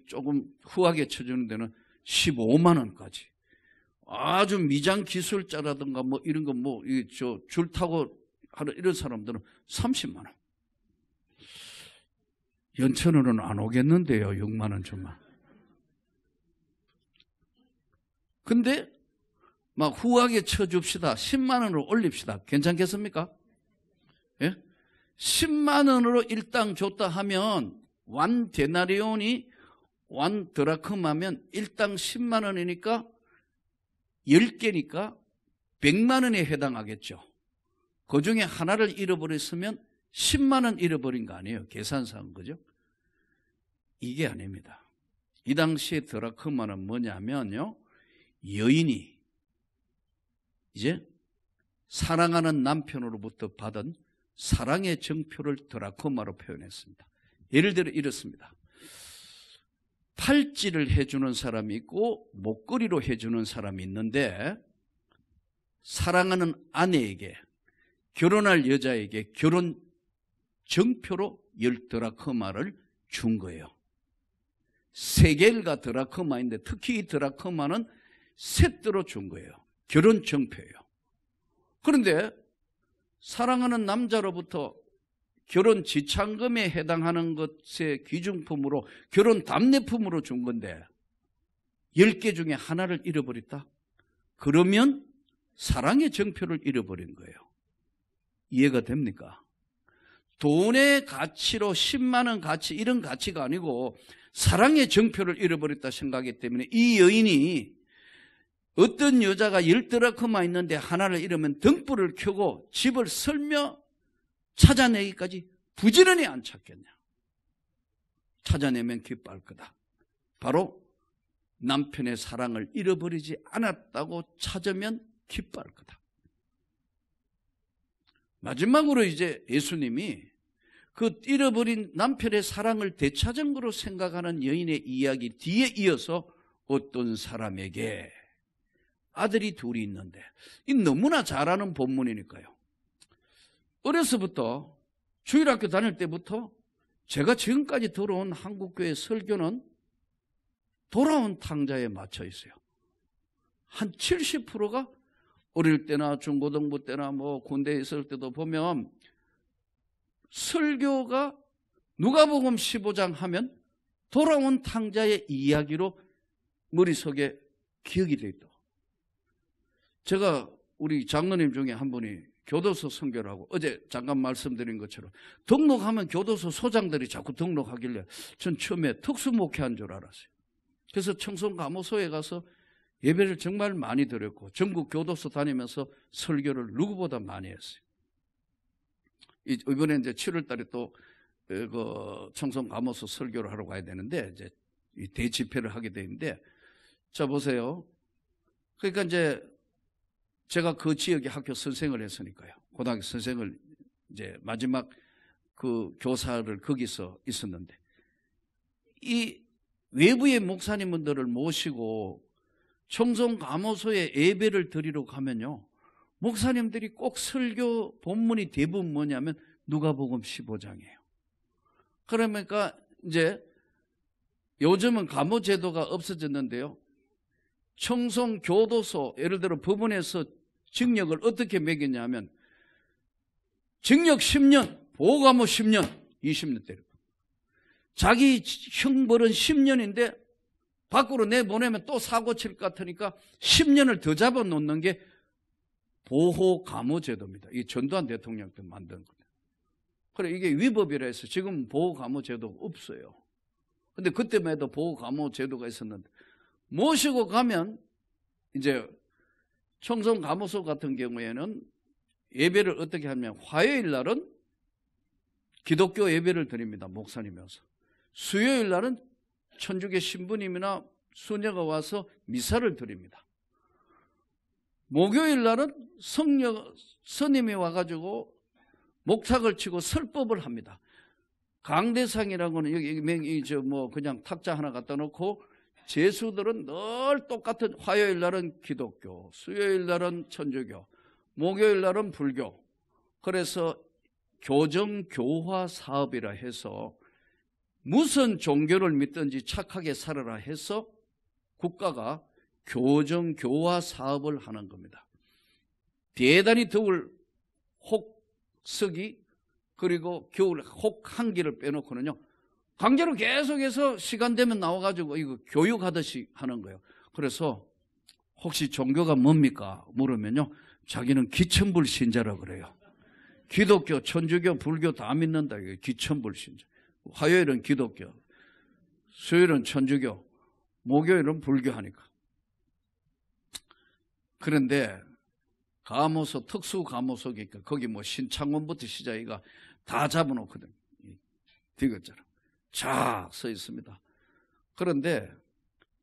조금 후하게 쳐주는 데는 15만 원까지. 아주 미장 기술자라든가 뭐 이런 거 줄 타고 하는 이런 사람들은 30만 원. 연천으로는 안 오겠는데요. 6만 원 주면. 근데 막 후하게 쳐줍시다. 10만 원으로 올립시다. 괜찮겠습니까? 예? 10만 원으로 일당 줬다 하면 완 데나리온이 완 드라크마면 일당 10만 원이니까 10개니까 100만 원에 해당하겠죠. 그 중에 하나를 잃어버렸으면 10만 원 잃어버린 거 아니에요. 계산상, 그죠? 이게 아닙니다. 이 당시에 드라크마는 뭐냐면요, 여인이 이제 사랑하는 남편으로부터 받은 사랑의 정표를 드라크마로 표현했습니다. 예를 들어 이렇습니다. 팔찌를 해주는 사람이 있고 목걸이로 해주는 사람이 있는데, 사랑하는 아내에게, 결혼할 여자에게 결혼 정표로 10드라크마를 준 거예요. 세겔가 드라크마인데 특히 이 드라크마는 세트로 준 거예요. 결혼 정표예요. 그런데 사랑하는 남자로부터 결혼 지참금에 해당하는 것의 귀중품으로 결혼 답례품으로 준 건데 10개 중에 하나를 잃어버렸다? 그러면 사랑의 정표를 잃어버린 거예요. 이해가 됩니까? 돈의 가치로 10만 원 가치, 이런 가치가 아니고 사랑의 정표를 잃어버렸다 생각하기 때문에 이 여인이 어떤 여자가 10드라크마 있는데 하나를 잃으면 등불을 켜고 집을 설며 찾아내기까지 부지런히 안 찾겠냐. 찾아내면 기뻐할 거다. 바로 남편의 사랑을 잃어버리지 않았다고 찾으면 기뻐할 거다. 마지막으로 이제 예수님이 그 잃어버린 남편의 사랑을 되찾은 거로 생각하는 여인의 이야기 뒤에 이어서 어떤 사람에게 아들이 둘이 있는데, 이 너무나 잘 아는 본문이니까요. 어려서부터 주일학교 다닐 때부터 제가 지금까지 들어온 한국교회 설교는 돌아온 탕자에 맞춰 있어요. 한 70%가 어릴 때나 중고등부 때나 뭐 군대에 있을 때도 보면 설교가 누가복음 15장 하면 돌아온 탕자의 이야기로 머릿속에 기억이 돼 있다. 제가 우리 장로님 중에 한 분이 교도소 선교를 하고, 어제 잠깐 말씀드린 것처럼 등록하면 교도소 소장들이 자꾸 등록하길래 전 처음에 특수목회한 줄 알았어요. 그래서 청송감호소에 가서 예배를 정말 많이 드렸고 전국 교도소 다니면서 설교를 누구보다 많이 했어요. 이번에 이제 7월 달에 또 그 청송감호소 설교를 하러 가야 되는데 이제 대집회를 하게 되는데, 자 보세요. 그러니까 이제 제가 그 지역의 학교 선생을 했으니까요. 고등학교 선생을 이제 마지막 그 교사를 거기서 있었는데, 이 외부의 목사님들을 모시고 청송감호소에 예배를 드리러 가면요, 목사님들이 꼭 설교 본문이 대부분 뭐냐면 누가복음 15장이에요. 그러니까 이제 요즘은 감호제도가 없어졌는데요, 청송교도소, 예를 들어 법원에서 징역을 어떻게 매겼냐면 징역 10년, 보호감호 10년, 20년 때려. 자기 형벌은 10년인데 밖으로 내보내면 또 사고 칠 것 같으니까 10년을 더 잡아놓는 게 보호감호제도입니다. 이 전두환 대통령 때 만든 겁니다. 그래, 이게 위법이라 해서 지금 보호감호제도가 없어요. 근데 그때만 해도 보호감호제도가 있었는데, 모시고 가면 이제 청송 감호소 같은 경우에는 예배를 어떻게 하냐면 화요일 날은 기독교 예배를 드립니다. 목사님이어서. 수요일 날은 천주교 신부님이나 수녀가 와서 미사를 드립니다. 목요일 날은 스님이 와가지고 목탁을 치고 설법을 합니다. 강대상이라고는 여기 그냥 탁자 하나 갖다 놓고 제수들은 늘 똑같은 화요일 날은 기독교, 수요일 날은 천주교, 목요일 날은 불교. 그래서 교정교화 사업이라 해서 무슨 종교를 믿든지 착하게 살아라 해서 국가가 교정교화 사업을 하는 겁니다. 대단히 더울 혹서기 그리고 겨울 혹한기를 빼놓고는요 강제로 계속해서 시간 되면 나와가지고 이거 교육하듯이 하는 거예요. 그래서 혹시 종교가 뭡니까? 물으면요 자기는 기천불 신자라 그래요. 기독교, 천주교, 불교 다 믿는다. 이게 기천불 신자. 화요일은 기독교, 수요일은 천주교, 목요일은 불교 하니까. 그런데 감호소, 특수 감호소니까 거기 뭐 신창원부터 시작이가 다 잡아놓거든. 디귿자로 쫙 서 있습니다. 그런데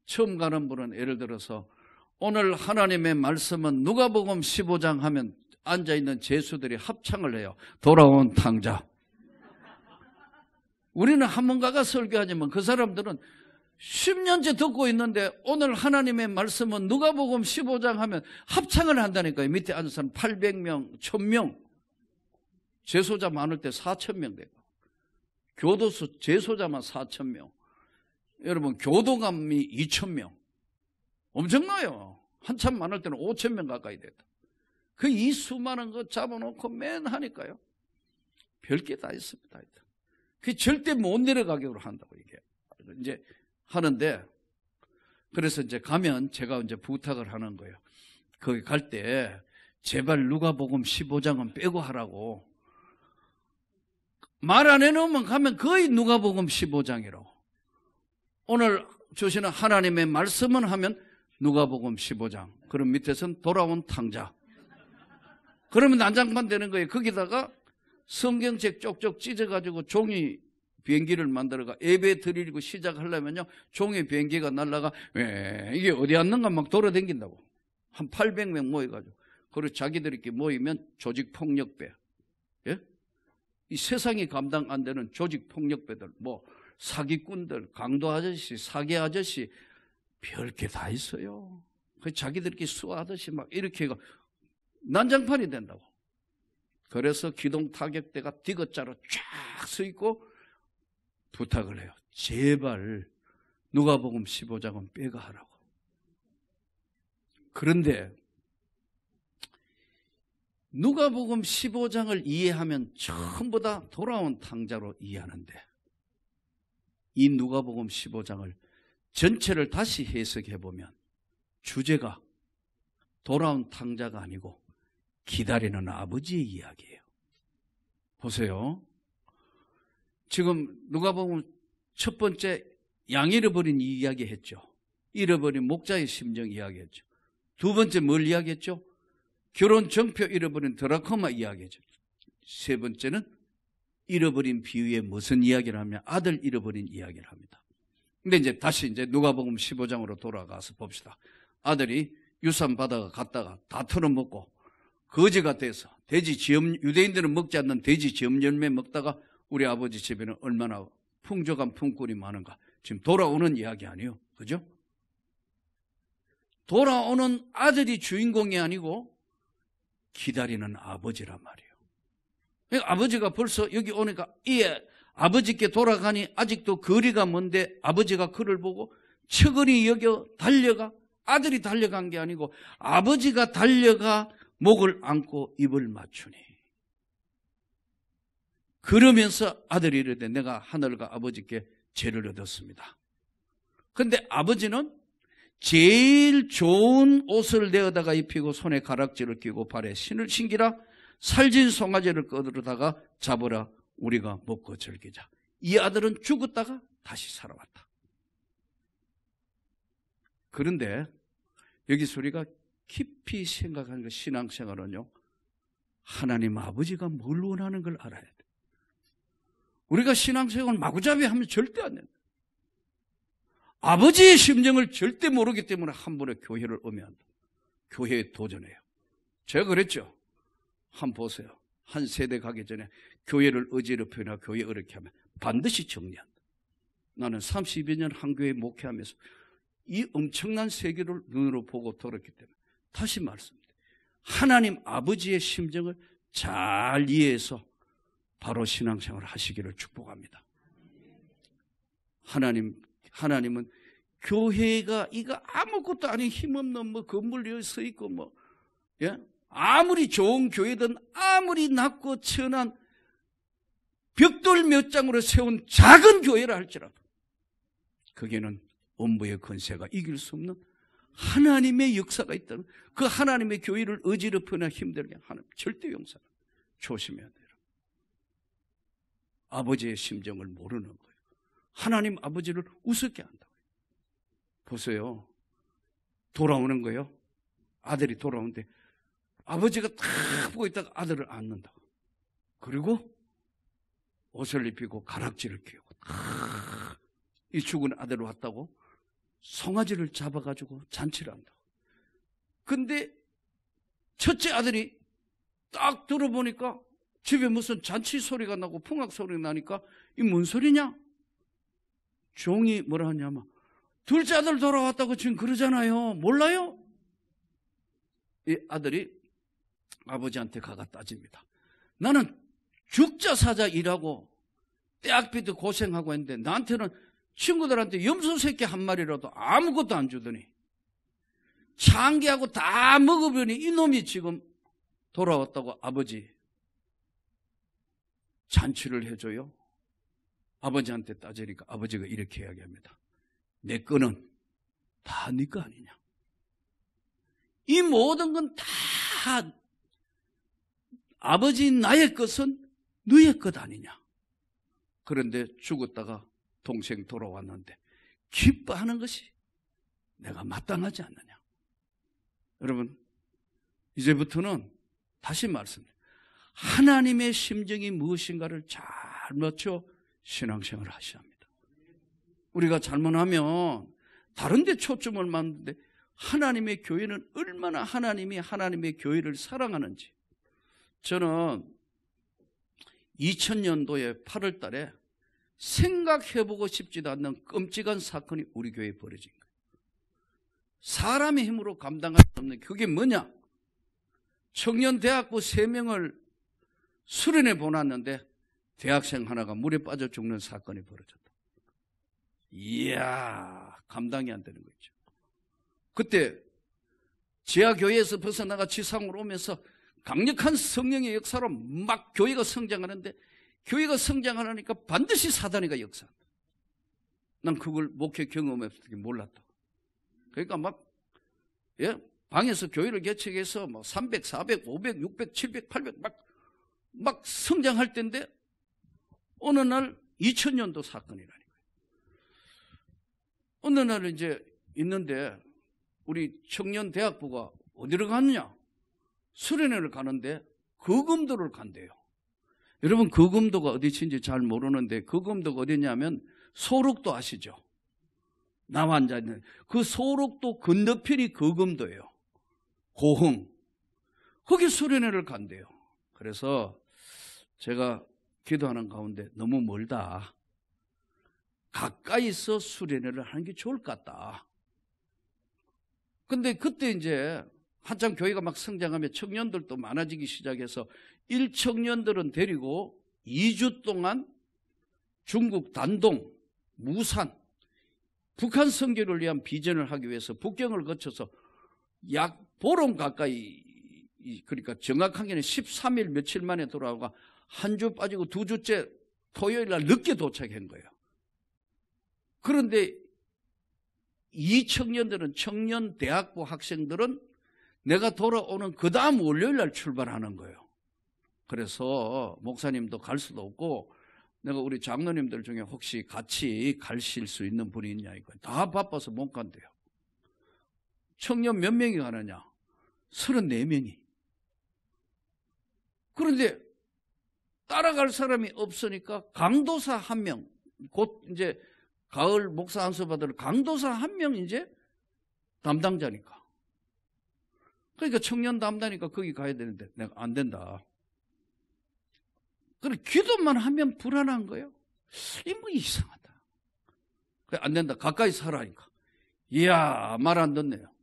처음 가는 분은 예를 들어서 오늘 하나님의 말씀은 누가복음 15장 하면 앉아있는 제수들이 합창을 해요. 돌아온 탕자. 우리는 한문가가 설교하지만 그 사람들은 10년째 듣고 있는데 오늘 하나님의 말씀은 누가복음 15장 하면 합창을 한다니까요. 밑에 앉은 사람 800명, 1000명. 제소자 많을 때 4000명 되고 교도소 제소자만 4000명. 여러분 교도감이 2000명. 엄청나요. 한참 많을 때는 5000명 가까이 됐다. 그 이 수많은 거 잡아놓고 맨 하니까요. 별게 다 있습니다. 그 절대 못 내려가격으로 한다고 이게 이제 하는데 그래서 이제 가면 제가 이제 부탁을 하는 거예요. 거기 갈 때 제발 누가복음 15장은 빼고 하라고. 말 안 해놓으면 가면 거의 누가복음 15장이라고. 오늘 주시는 하나님의 말씀은 하면 누가복음 15장. 그럼 밑에서는 돌아온 탕자. 그러면 난장판 되는 거예요. 거기다가 성경책 쪽쪽 찢어가지고 종이 비행기를 만들어가 예배 드리고 시작하려면요 종이 비행기가 날라가 이게 어디 앉는가 막 돌아다닌다고. 한 800명 모여가지고. 그리고 자기들끼리 모이면 조직폭력배. 예? 이 세상이 감당 안 되는 조직폭력배들, 뭐 사기꾼들, 강도 아저씨, 사기 아저씨 별게 다 있어요. 그 자기들끼리 수하듯이 막 이렇게 난장판이 된다고. 그래서 기동 타격대가 디귿자로 쫙 서 있고 부탁을 해요. 제발 누가복음 15장은 빼가 하라고. 그런데 누가복음 15장을 이해하면 전부 다 돌아온 탕자로 이해하는데 이 누가복음 15장을 전체를 다시 해석해 보면 주제가 돌아온 탕자가 아니고 기다리는 아버지의 이야기예요. 보세요. 지금 누가복음 첫 번째 양 잃어버린 이야기 했죠. 잃어버린 목자의 심정 이야기했죠. 두 번째 뭘 이야기했죠? 결혼 정표 잃어버린 드라코마 이야기죠. 세 번째는 잃어버린 비유에 무슨 이야기를 하면 아들 잃어버린 이야기를 합니다. 근데 이제 다시 이제 누가복음 15장으로 돌아가서 봅시다. 아들이 유산 받아가 갔다가 다 털어먹고 거지가 돼서 유대인들은 먹지 않는 돼지 지엄 열매 먹다가 우리 아버지 집에는 얼마나 풍족한 품꾼이 많은가. 지금 돌아오는 이야기 아니에요. 그죠? 돌아오는 아들이 주인공이 아니고 기다리는 아버지란 말이에요. 그러니까 아버지가 벌써 여기 오니까 아버지께 돌아가니 아직도 거리가 먼데 아버지가 그를 보고 척은히 여겨 달려가. 아들이 달려간 게 아니고 아버지가 달려가 목을 안고 입을 맞추니. 그러면서 아들이 이르되 내가 하늘과 아버지께 죄를 얻었습니다. 그런데 아버지는 제일 좋은 옷을 내어다가 입히고 손에 가락지를 끼고 발에 신을 신기라. 살진 송아지를 거두다가 잡으라. 우리가 먹고 즐기자. 이 아들은 죽었다가 다시 살아왔다. 그런데 여기서 우리가 깊이 생각하는 그 신앙생활은요, 하나님 아버지가 뭘 원하는 걸 알아야 돼. 우리가 신앙생활을 마구잡이 하면 절대 안 된다. 아버지의 심정을 절대 모르기 때문에 한 번에 교회를 엄해한다. 교회에 도전해요. 제가 그랬죠. 한번 보세요. 한 세대 가기 전에 교회를 어지럽히거나 교회 어렵게 하면 반드시 정리한다. 나는 30여 년 한 교회 목회하면서 이 엄청난 세계를 눈으로 보고 돌았기 때문에 다시 말씀드립니다. 하나님 아버지의 심정을 잘 이해해서 바로 신앙생활을 하시기를 축복합니다. 하나님은 교회가 이거 아무것도 아닌 힘없는 뭐 건물 서 있고 뭐, 예? 아무리 좋은 교회든 아무리 낮고 천한 벽돌 몇 장으로 세운 작은 교회라 할지라도 거기에는 음부의 권세가 이길 수 없는 하나님의 역사가 있다는, 그 하나님의 교회를 어지럽거나 힘들게 하는 절대 용서 조심해야 돼요. 아버지의 심정을 모르는 거예요. 하나님 아버지를 우습게 한다고요. 보세요. 돌아오는 거예요. 아들이 돌아오는데 아버지가 탁 보고 있다가 아들을 안는다고. 그리고 옷을 입히고 가락지를 끼우고 이 죽은 아들 왔다고 송아지를 잡아가지고 잔치를 한다고. 근데 첫째 아들이 딱 들어보니까 집에 무슨 잔치 소리가 나고 풍악 소리가 나니까 이 뭔 소리냐? 종이 뭐라 하냐면 둘째 아들 돌아왔다고 지금 그러잖아요. 몰라요? 이 아들이 아버지한테 가가 따집니다. 나는 죽자 사자 일하고 떼학비도 고생하고 했는데 나한테는 친구들한테 염소 새끼 한 마리라도 아무것도 안 주더니 창기하고 다 먹어보니 이놈이 지금 돌아왔다고 아버지 잔치를 해줘요. 아버지한테 따지니까 아버지가 이렇게 이야기합니다. 내 거는 다 네 거 아니냐. 이 모든 건 다 아버지 나의 것은 너의 것 아니냐. 그런데 죽었다가 동생 돌아왔는데 기뻐하는 것이 내가 마땅하지 않느냐. 여러분, 이제부터는 다시 말씀드립니다. 하나님의 심정이 무엇인가를 잘 맞춰 신앙생활을 하셔야 합니다. 우리가 잘못하면 다른 데 초점을 맞는데 하나님의 교회는 얼마나 하나님이 하나님의 교회를 사랑하는지. 저는 2000년도에 8월 달에 생각해보고 싶지도 않는 끔찍한 사건이 우리 교회에 벌어진 거예요. 사람의 힘으로 감당할 수 없는, 그게 뭐냐? 청년대학부 3명을 수련회 보냈는데 대학생 하나가 물에 빠져 죽는 사건이 벌어졌다. 이야, 감당이 안 되는 거죠. 그때 지하교회에서 벗어나가 지상으로 오면서 강력한 성령의 역사로 막 교회가 성장하는데, 교회가 성장하니까 반드시 사단이가 역사한다. 난 그걸 목회 경험했을 때 몰랐다. 그러니까 막, 예? 방에서 교회를 개척해서 뭐 300, 400, 500, 600, 700, 800 막 성장할 때인데 어느 날 2000년도 사건이라니까요. 어느 날 이제 있는데 우리 청년대학부가 어디로 갔느냐? 수련회를 가는데 거금도를 간대요. 여러분, 거금도가 어디인지 잘 모르는데 거금도가 어디냐면 소록도 아시죠? 나와 앉아있는 그 소록도 건너편이 거금도예요. 고흥. 거기 수련회를 간대요. 그래서 제가 기도하는 가운데 너무 멀다. 가까이서 수련회를 하는 게 좋을 것 같다. 근데 그때 이제 한참 교회가 막 성장하며 청년들도 많아지기 시작해서 1청년들은 데리고 2주 동안 중국 단동, 무산, 북한 선교를 위한 비전을 하기 위해서 북경을 거쳐서 약 보름 가까이, 그러니까 정확하게는 13일 며칠 만에 돌아오고 한 주 빠지고 2주째 토요일 날 늦게 도착한 거예요. 그런데 이 청년들은, 청년대학부 학생들은 내가 돌아오는 그 다음 월요일 날 출발하는 거예요. 그래서 목사님도 갈 수도 없고 내가 우리 장로님들 중에 혹시 같이 가실 수 있는 분이 있냐, 이거 다 바빠서 못 간대요. 청년 몇 명이 가느냐? 34명이. 그런데 따라갈 사람이 없으니까 강도사 한 명, 곧 이제 가을 목사 안수 받을 강도사 한 명 이제 담당자니까. 그러니까 청년 담당이니까 거기 가야 되는데 내가 안 된다. 그래 기도만 하면 불안한 거예요. 이 뭐 이상하다. 그래 안 된다. 가까이 살아니까. 이야 말 안 듣네요.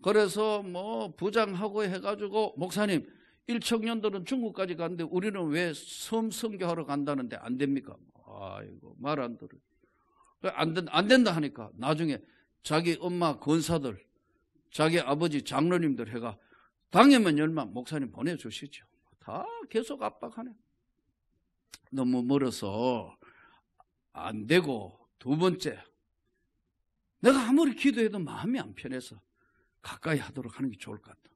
그래서 뭐 부장하고 해가지고 목사님 1청년들은 중국까지 갔는데 우리는 왜 섬 선교하러 간다는데 안 됩니까? 아이고 말 안 들어. 안 된다 하니까 나중에 자기 엄마 권사들 자기 아버지 장로님들 해가 당연면 열만 목사님 보내주시죠. 다 계속 압박하네. 너무 멀어서 안 되고 두 번째 내가 아무리 기도해도 마음이 안 편해서 가까이 하도록 하는 게 좋을 것 같다.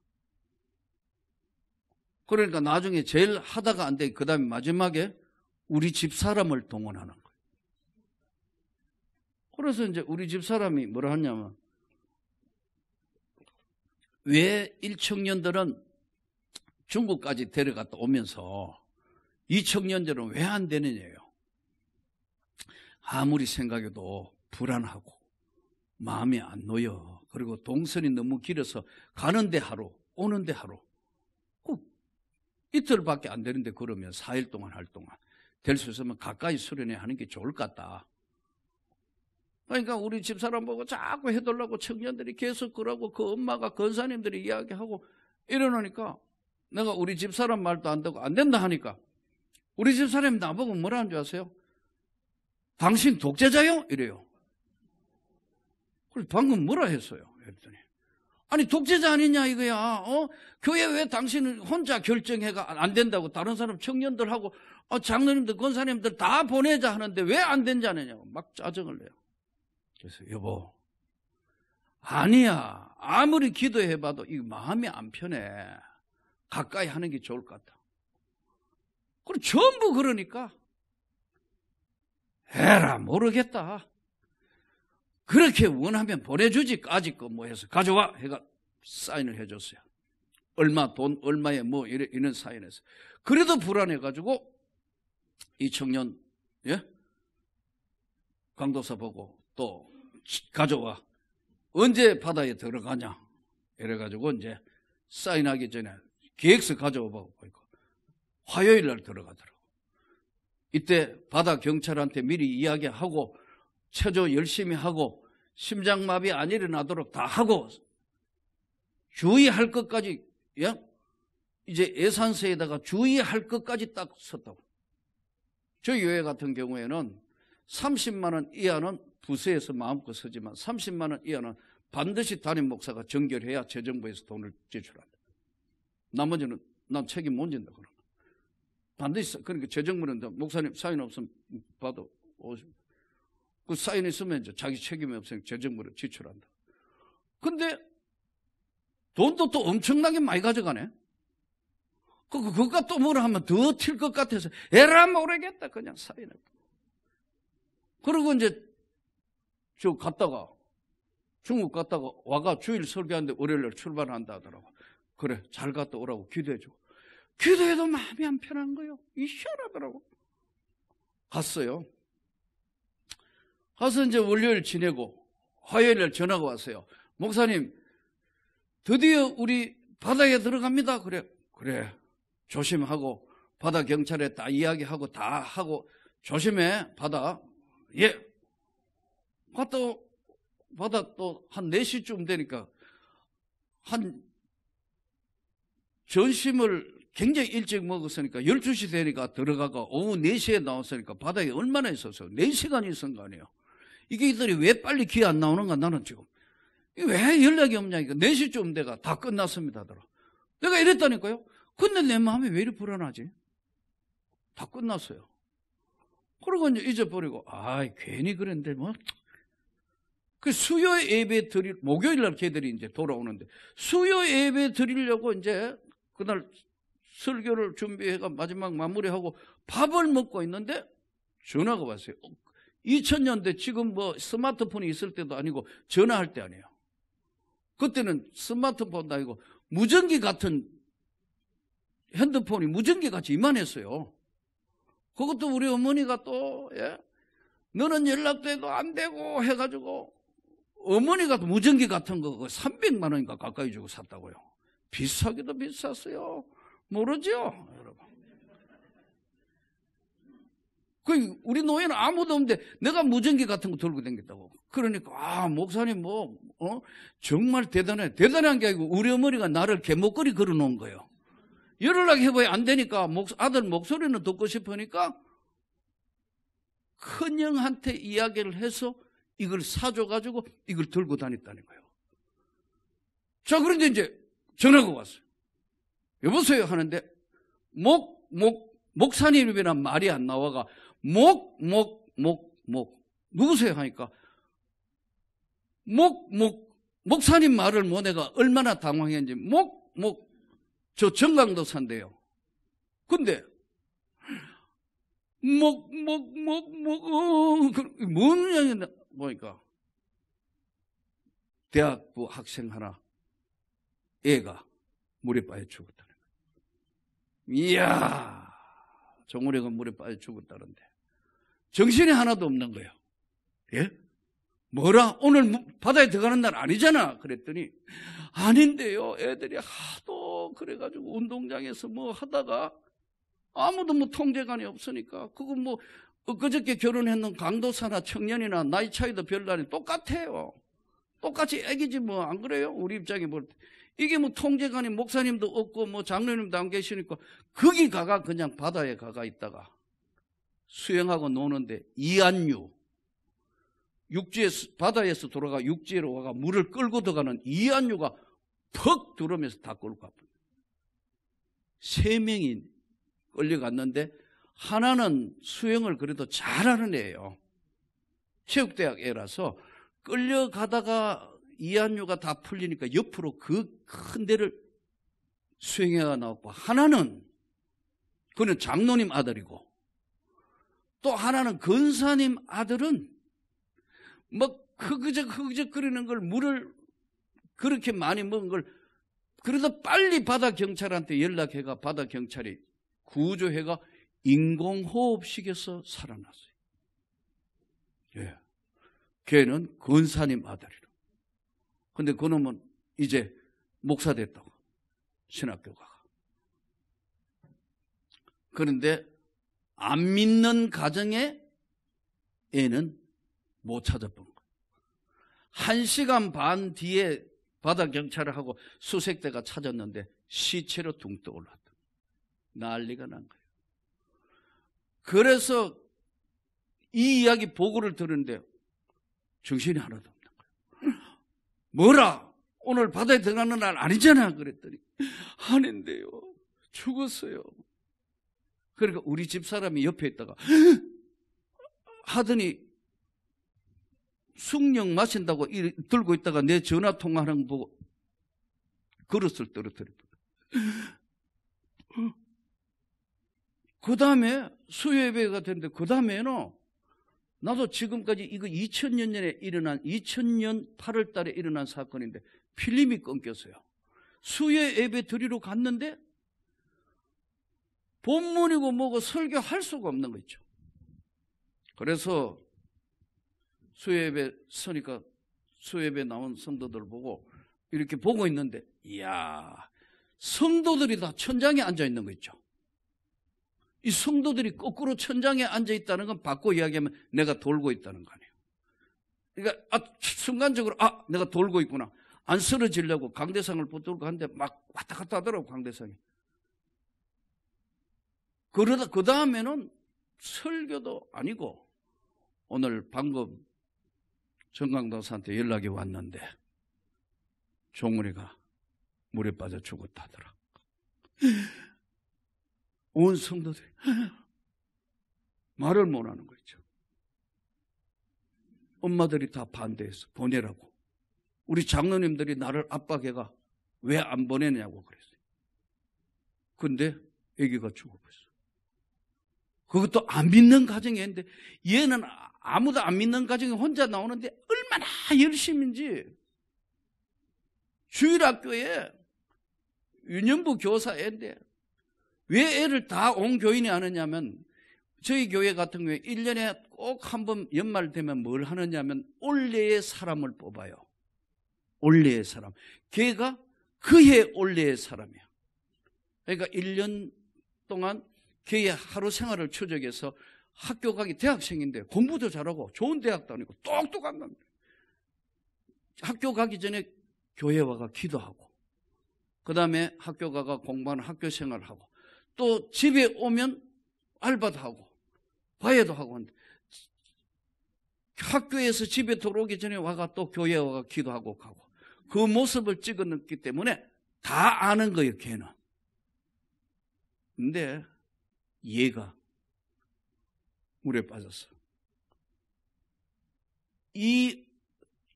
그러니까 나중에 제일 하다가 안 돼. 그 다음에 마지막에 우리 집사람을 동원하는 거예요. 그래서 이제 우리 집사람이 뭐라 하냐면 왜 1청년들은 중국까지 데려갔다 오면서 2청년들은 왜 안 되느냐요. 아무리 생각해도 불안하고 마음이 안 놓여. 그리고 동선이 너무 길어서 가는데 하루 오는데 하루 이틀밖에 안 되는데 그러면 4일 동안 할 동안 될 수 있으면 가까이 수련회 하는 게 좋을 것 같다. 그러니까 우리 집사람 보고 자꾸 해달라고 청년들이 계속 그러고 그 엄마가 권사님들이 이야기하고 이러니까 내가 우리 집사람 말도 안 듣고 안 된다 하니까 우리 집사람이 나보고 뭐라는 줄 아세요? 당신 독재자요? 이래요. 그래서 방금 뭐라 했어요? 그랬더니 아니 독재자 아니냐 이거야. 교회 왜 당신은 혼자 결정해가 안 된다고 다른 사람 청년들하고 장로님들 권사님들 다 보내자 하는데 왜 안 된다느냐고 막 짜증을 내요. 그래서 여보 아니야 아무리 기도해봐도 이 마음이 안 편해. 가까이 하는 게 좋을 것 같다. 그리고 전부 그러니까 에라 모르겠다. 그렇게 원하면 보내주지 까짓 거 뭐 해서 가져와 해가 사인을 해줬어요. 얼마 돈 얼마에 뭐 이런 사인해서 그래도 불안해가지고 이 청년 강도사 보고 또 가져와 언제 바다에 들어가냐 이래가지고 이제 사인하기 전에 계획서 가져오고 화요일 날 들어가더라고. 이때 바다 경찰한테 미리 이야기하고 체조 열심히 하고 심장마비 안 일어나도록 다 하고 주의할 것까지 이제 예산서에다가 주의할 것까지 딱 썼다고. 저희 교회 같은 경우에는 30만 원 이하는 부서에서 마음껏 쓰지만 30만 원 이하는 반드시 담임 목사가 정결해야 재정부에서 돈을 제출한다. 나머지는 난 책임 못 진다 그러면. 반드시 그러니까 재정부는 목사님 사인 없으면 봐도 그 사인 있으면 이제 자기 책임이 없으니까 재정부를 지출한다. 근데 돈도 또 엄청나게 많이 가져가네. 그것과 또 뭐라 하면 더 튈 것 같아서 에라 모르겠다 그냥 사인을. 그리고 이제 저 갔다가 중국 갔다가 와가 주일 설교하는데 월요일날 출발한다 하더라고. 그래 잘 갔다 오라고 기도해주고 기도해도 마음이 안 편한 거예요. 희한하더라고. 갔어요. 가서 이제 월요일 지내고 화요일날 전화가 왔어요. 목사님 드디어 우리 바다에 들어갑니다. 그래 조심하고 바다 경찰에 다 이야기하고 다 하고 조심해 바다. 예. 갔다 바다 또 한 4시쯤 되니까 한 점심을 굉장히 일찍 먹었으니까 12시 되니까 들어가고 오후 4시에 나왔으니까 바다에 얼마나 있었어요? 4시간 있은 거 아니에요. 이게 이들이 왜 빨리 기회 안 나오는가 나는 지금 왜 연락이 없냐니까 4시쯤 돼가 다 끝났습니다. 내가 이랬다니까요. 근데 내 마음이 왜 이렇게 불안하지? 다 끝났어요. 그러고 이제 잊어버리고 괜히 그랬는데 뭐 그 수요 예배 드릴 목요일 날 걔들이 이제 돌아오는데 수요 예배 드리려고 이제 그날 설교를 준비해가 마지막 마무리하고 밥을 먹고 있는데 전화가 왔어요. 2000년대 지금 뭐 스마트폰이 있을 때도 아니고 전화할 때 아니에요. 그때는 스마트폰도 아니고 무전기 같은 핸드폰이 무전기 같이 이만했어요. 그것도 우리 어머니가 또 너는 연락도 해도 안 되고 해가지고 어머니가 또 무전기 같은 거 300만 원인가 가까이 주고 샀다고요. 비싸기도 비쌌어요. 모르죠, 여러분? 우리 노예는 아무도 없는데 내가 무전기 같은 거 들고 다녔다고. 그러니까 목사님 정말 대단해. 대단한 게 아니고 우리 어머니가 나를 개목걸이 걸어놓은 거예요. 연락해봐야 안 되니까 아들 목소리는 듣고 싶으니까 큰형한테 이야기를 해서 이걸 사줘가지고 이걸 들고 다녔다는 거예요. 자, 그런데 이제 전화가 왔어요. 여보세요 하는데 목사님이란 말이 안 나와가 누구세요 하니까 목사님 말을 뭐 내가 얼마나 당황했는지 저 정강도 산대요. 근데 뭔 양이나 보니까 대학부 학생 하나 애가 물에 빠져 죽었다는 거예요. 이야, 정우래가 물에 빠져 죽었다는데 정신이 하나도 없는 거예요. 예? 뭐라? 오늘 바다에 들어가는 날 아니잖아. 그랬더니 아닌데요. 애들이 하도 그래가지고 운동장에서 뭐 하다가 아무도 통제관이 없으니까 그거 그저께 결혼했는 강도사나 청년이나 나이 차이도 별로 아니 똑같아요. 똑같이 애기지 안 그래요? 우리 입장에 볼 때. 이게 통제관이 목사님도 없고 장로님도 안 계시니까 거기 그냥 바다에 있다가 수영하고 노는데 이안류 바다에서 돌아가 육지로 와가 물을 끌고 들어가는 이안류가 퍽 들어오면서 다 끌고 가버려요. 3명이 끌려갔는데 하나는 수영을 그래도 잘하는 애예요. 체육대학 애라서 끌려가다가 이안류가 다 풀리니까 옆으로 그 큰 데를 수영해가 나왔고 하나는 그는 장로님 아들이고 또 하나는 근사님 아들은 흐그적거리는 걸 물을 그렇게 많이 먹은 걸 그래도 빨리 바다 경찰한테 연락해가 바다 경찰이 구조해가 인공호흡식에서 살아났어요. 예. 걔는 근사님 아들이라. 근데 그놈은 이제 목사 됐다고. 신학교 가가. 그런데 안 믿는 가정에 애는 못 찾아본 거예요. 1시간 반 뒤에 바다 경찰을 하고 수색대가 찾았는데 시체로 둥 떠올랐다. 난리가 난 거예요. 그래서 이 이야기 보고를 들었는데 정신이 하나도 없는 거예요. 뭐라? 오늘 바다에 들어가는 날 아니잖아. 그랬더니 아닌데요. 죽었어요. 그러니까 우리 집사람이 옆에 있다가 하더니 숙령 마신다고 들고 있다가 내 전화 통화하는 거 보고 그릇을 떨어뜨렸다. 그 다음에 수요예배가 됐는데 그 다음에는 나도 지금까지 이거 2000년 8월 달에 일어난 사건인데 필름이 끊겼어요. 수요예배 드리러 갔는데 본문이고 뭐고 설교할 수가 없는 거 있죠. 그래서 수요예배 서니까 수요예배 나온 성도들 보고 이렇게 보고 있는데 이야, 성도들이 다 천장에 앉아 있는 거 있죠. 이 성도들이 거꾸로 천장에 앉아 있다는 건 바꿔 이야기하면 내가 돌고 있다는 거 아니에요. 그러니까 순간적으로 내가 돌고 있구나. 안 쓰러지려고 강대상을 붙들고 하는데 막 왔다 갔다 하더라고, 강대상이. 그러다 그 다음에는 설교도 아니고 오늘 방금 정강도사한테 연락이 왔는데 종우리가 물에 빠져 죽었다더라. 온 성도들이 말을 못하는 거 있죠. 엄마들이 다 반대해서 보내라고. 우리 장로님들이 나를 압박해가 왜 안 보내냐고 그랬어요. 근데 아기가 죽어버렸어. 그것도 안 믿는 가정에 있는데 얘는 아무도 안 믿는 가정에 혼자 나오는데 얼마나 열심인지. 주일학교에 유년부 교사인데 왜 애를 다 온 교인이 하느냐면 저희 교회 같은 경우에 1년에 꼭 한 번 연말 되면 뭘 하느냐면 올해의 사람을 뽑아요. 올해의 사람. 걔가 그해 올해의 사람이야. 그러니까 1년 동안 걔의 하루 생활을 추적해서 학교 가기 대학생인데 공부도 잘하고 좋은 대학 다니고 똑똑한 겁니다. 학교 가기 전에 교회 와가 기도하고 그 다음에 학교 가가 공부하는 학교 생활을 하고 또 집에 오면 알바도 하고 과외도 하고 하는데 학교에서 집에 들어오기 전에 와가 또 교회에 와가 기도하고 가고 그 모습을 찍어냈기 때문에 다 아는 거예요, 걔는. 근데 얘가 물에 빠졌어. 이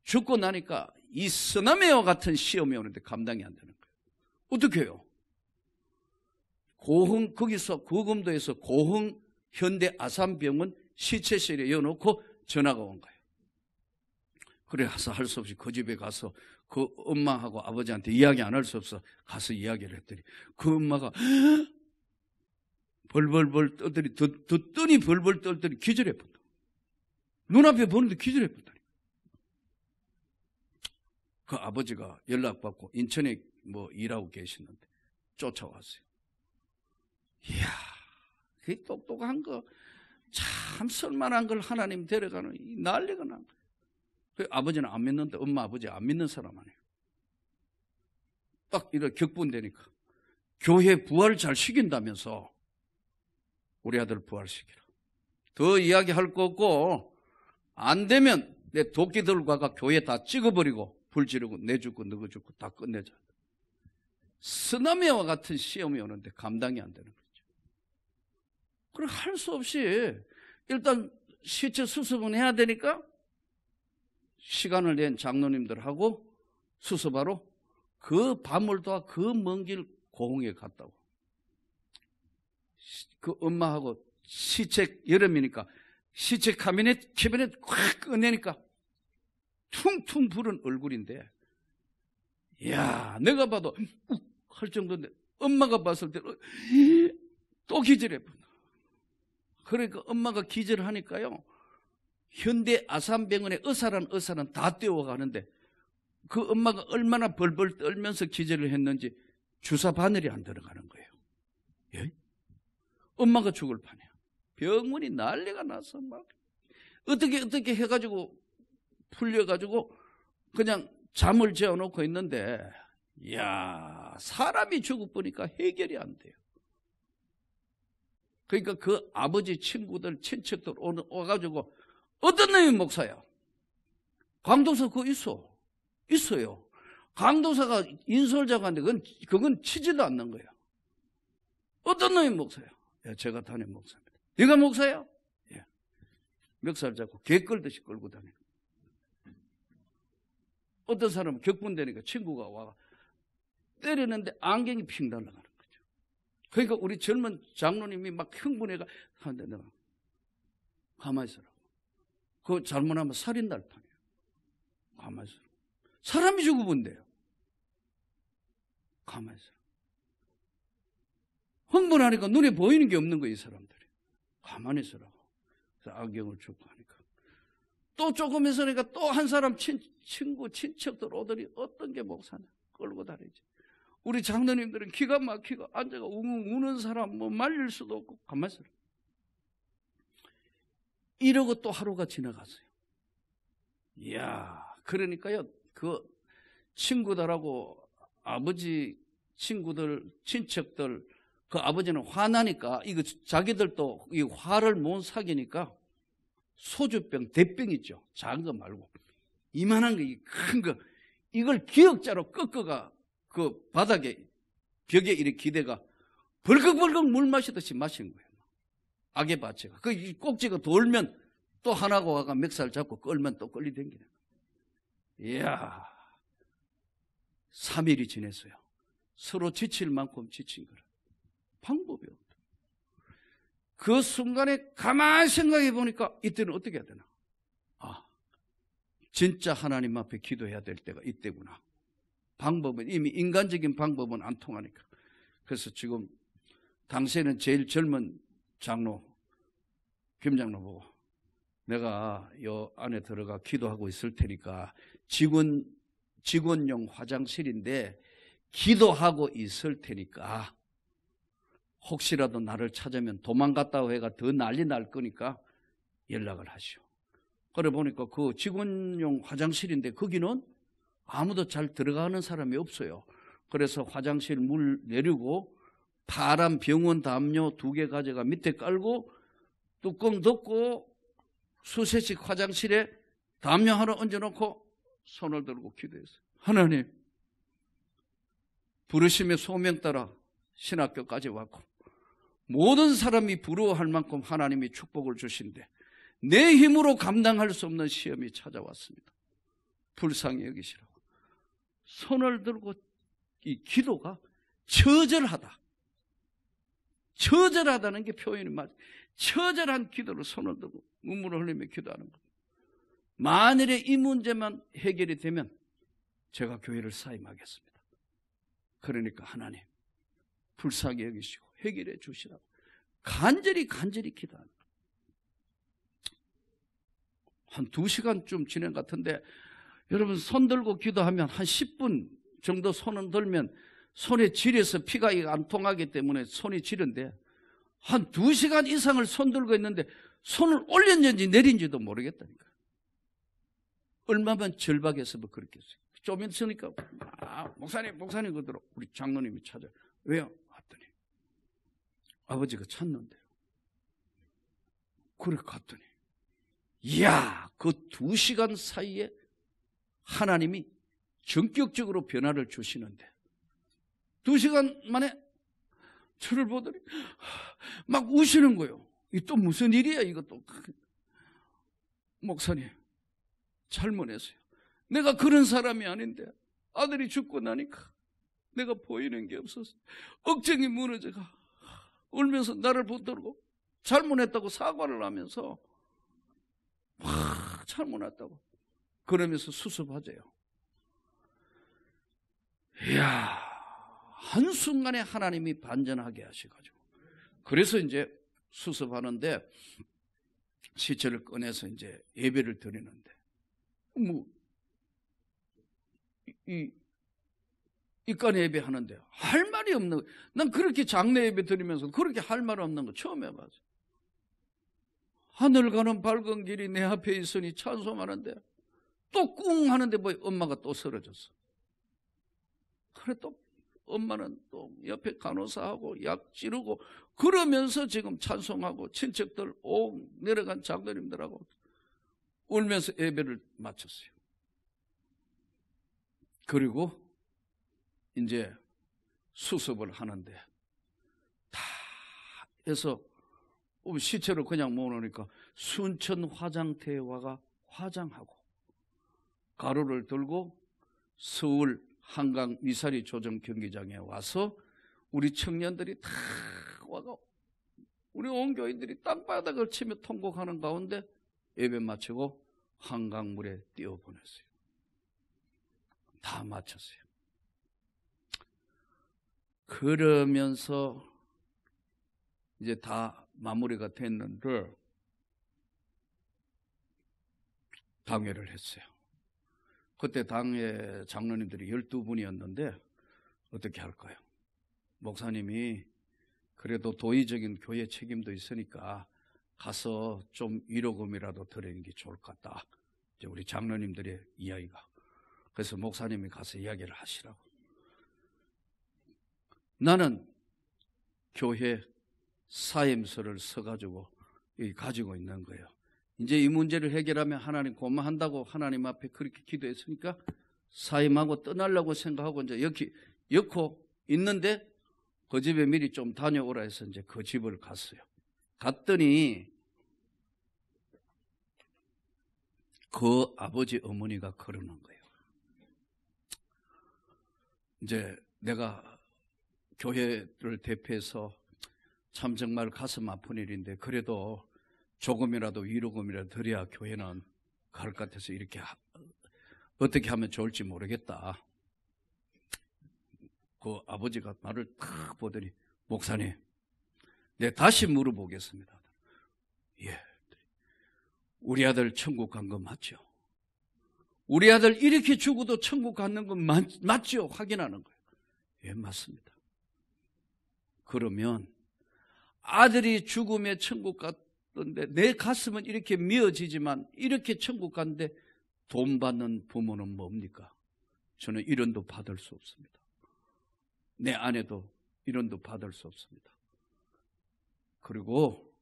죽고 나니까 이 쓰나미와 같은 시험이 오는데 감당이 안 되는 거예요. 어떻게 해요? 고흥, 거기서 구금도에서 고흥 현대 아산병원 시체실에 여놓고 전화가 온 거예요. 그래서 할 수 없이 그 집에 가서 그 엄마하고 아버지한테 이야기 안 할 수 없어 가서 이야기를 했더니 그 엄마가 벌벌벌 떨더니 듣더니 벌벌 떨더니 기절해 본다. 눈앞에 보는데 기절해 본다니. 그 아버지가 연락받고 인천에 뭐 일하고 계시는데 쫓아왔어요. 이야, 그 똑똑한 거 참 쓸만한 걸 하나님 데려가는 이 난리가 난 거예요. 그 아버지는 안 믿는데 엄마 아버지 안 믿는 사람 아니에요. 딱 이렇게 격분되니까 교회 부활 잘 시킨다면서 우리 아들 부활시키라. 더 이야기할 거 없고 안 되면 내 도끼들과가 교회 다 찍어버리고 불 지르고 내 죽고 너가 죽고 다 끝내자. 쓰나미와 같은 시험이 오는데 감당이 안 되는 거죠. 그럼 할 수 없이 일단 시체 수습은 해야 되니까 시간을 낸 장로님들하고 수습하러 그 밤을도와 그 먼 길 고흥에 갔다고. 그 엄마하고 시체 여름이니까 시체 캐비넷 콱 꺼내니까 퉁퉁 부른 얼굴인데 이야 내가 봐도 욱 할 정도인데 엄마가 봤을 때 또 기절해. 그러니까 엄마가 기절하니까요 현대 아산병원에 의사는 다 뛰어가는데 그 엄마가 얼마나 벌벌 떨면서 기절을 했는지 주사 바늘이 안 들어가는 거예요. 예? 엄마가 죽을 판이야. 병원이 난리가 나서 막 어떻게 해가지고 풀려가지고 그냥 잠을 재워놓고 있는데 이야 사람이 죽어보니까 해결이 안 돼요. 그러니까 그 아버지 친구들 친척들 와가지고 어떤 놈이 목사야? 강도사 그거 있어요. 강도사가 인솔자가 하는데 그건 치지도 않는 거야. 어떤 놈이 목사야? 야, 제가 담임 목사입니다. 네가 목사야? 예. 멱살 잡고 개 끌듯이 끌고 다니는. 어떤 사람은 격분되니까 친구가 와 때리는데 안경이 핑 날아가는 거죠. 그러니까 우리 젊은 장로님이 막 흥분해가 하는데 내가 가만히 있어라. 그거 잘못하면 살인 날 판이에요. 가만히 있어라. 사람이 죽어본대요. 가만히 있어라. 흥분하니까 눈에 보이는 게 없는 거예요, 이 사람들이. 가만히 있으라고. 그래서 안경을 주고 하니까. 또 조금 있으니까 또 한 사람 친구, 친척들 오더니 어떤 게 목사냐. 끌고 다니지. 우리 장로님들은 기가 막히고 앉아가 웅웅 우는 사람 뭐 말릴 수도 없고 가만히 있으라. 이러고 또 하루가 지나갔어요. 이야, 그러니까요, 그 친구들하고 아버지 친구들, 친척들, 그 아버지는 화나니까, 이거 자기들도 이 화를 못 사귀니까 소주병, 대병 있죠. 작은 거 말고. 이만한 거, 큰 거, 이걸 기역자로 꺾어가 그 바닥에, 벽에 이렇게 기대가 벌컥벌컥 물 마시듯이 마신 거예요. 악의 바체가. 그 꼭지가 돌면 또 하나가 와가 멱살 잡고 끌면 또 끌리댕기는 거예요. 이야, 3일이 지냈어요. 서로 지칠 만큼 지친 거라. 방법이 없다. 그 순간에 가만히 생각해 보니까 이때는 어떻게 해야 되나? 아, 진짜 하나님 앞에 기도해야 될 때가 이때구나. 방법은 이미 인간적인 방법은 안 통하니까. 그래서 지금 당시에는 제일 젊은 장로 김 장로 보고 내가 요 안에 들어가 기도하고 있을 테니까 직원용 화장실인데 기도하고 있을 테니까 혹시라도 나를 찾으면 도망갔다고 해가 더 난리 날 거니까 연락을 하시오. 그래 보니까 그 직원용 화장실인데 거기는 아무도 잘 들어가는 사람이 없어요. 그래서 화장실 물 내리고 파란 병원 담요 2개 가져가 밑에 깔고 뚜껑 덮고 수세식 화장실에 담요 하나 얹어놓고 손을 들고 기도했어요. 하나님, 부르심의 소명 따라 신학교까지 왔고 모든 사람이 부러워할 만큼 하나님이 축복을 주신데 내 힘으로 감당할 수 없는 시험이 찾아왔습니다. 불쌍히 여기시라고. 손을 들고 이 기도가 처절하다. 처절하다는 게 표현이 맞아요. 처절한 기도로 손을 들고 눈물을 흘리며 기도하는 것. 만일에 이 문제만 해결이 되면 제가 교회를 사임하겠습니다. 그러니까 하나님 불쌍히 여기시고 해결해 주시라고 간절히 기도하는 거예요. 한 2시간쯤 진행 같은데 여러분 손 들고 기도하면 한 10분 정도 손을 들면 손에 질에서 피가 안 통하기 때문에 손이 지른데 한 2시간 이상을 손 들고 있는데 손을 올렸는지 내린지도 모르겠다니까요. 얼마만 절박해서 그렇겠어요. 좀 있으니까 목사님 그대로 우리 장로님이 찾아요. 왜요? 갔더니 아버지가 찾는데요. 그래 갔더니 이야, 그 2시간 사이에 하나님이 전격적으로 변화를 주시는데 2시간 만에 저를 보더니 막 우시는 거예요. 이 또 무슨 일이야 이것도. 목사님 잘못했어요. 내가 그런 사람이 아닌데 아들이 죽고 나니까 내가 보이는 게 없어서 억장이 무너져가 울면서 나를 붙들고 잘못했다고 사과를 하면서 막 잘못했다고 그러면서 수습하재요. 이야, 한순간에 하나님이 반전하게 하셔가지고 그래서 이제 수습하는데 시체를 꺼내서 이제 예배를 드리는데 이간 예배 하는데 할 말이 없는 거예요. 난 그렇게 장례 예배 드리면서 그렇게 할 말 없는 거 처음 해봐서 하늘 가는 밝은 길이 내 앞에 있으니 찬송하는데 또 꿍 하는데 뭐 엄마가 또 쓰러졌어. 그래 또 엄마는 또 옆에 간호사하고 약 지르고 그러면서 지금 찬송하고 친척들 오 내려간 장로님들하고 울면서 예배를 마쳤어요. 그리고 이제 수습을 하는데 다 해서 시체를 그냥 모으니까 순천 화장대와가 화장하고 가루를 들고 서울 한강 미사리 조정 경기장에 와서 우리 청년들이 다 와가 우리 온 교인들이 땅바닥을 치며 통곡하는 가운데 예배 마치고 한강물에 띄워보냈어요. 다 마쳤어요. 그러면서 이제 다 마무리가 됐는데 당회를 했어요. 그때 당회 장로님들이 12분이었는데 어떻게 할까요? 목사님이 그래도 도의적인 교회 책임도 있으니까 가서 좀 위로금이라도 드리는 게 좋을 것 같다. 이제 우리 장로님들의 이야기가. 그래서 목사님이 가서 이야기를 하시라고. 나는 교회 사임서를 써가지고 가지고 있는 거예요. 이제 이 문제를 해결하면 하나님 고마한다고 하나님 앞에 그렇게 기도했으니까 사임하고 떠나려고 생각하고 이제 여기 엮고 있는데 그 집에 미리 좀 다녀오라 해서 이제 그 집을 갔어요. 갔더니 그 아버지 어머니가 그러는 거예요. 이제 내가 교회를 대표해서 참 정말 가슴 아픈 일인데 그래도 조금이라도 위로금이라도 드려야 교회는 갈 것 같아서 이렇게 어떻게 하면 좋을지 모르겠다. 그 아버지가 나를 탁 보더니 목사님, 내 다시 물어보겠습니다. 예. 우리 아들 천국 간 거 맞죠? 우리 아들 이렇게 죽어도 천국 가는 건 맞죠? 확인하는 거예요. 예, 맞습니다. 그러면 아들이 죽음에 천국 갔던데 내 가슴은 이렇게 미어지지만 이렇게 천국 갔는데 돈 받는 부모는 뭡니까? 저는 1원도 받을 수 없습니다. 내 아내도 1원도 받을 수 없습니다. 그리고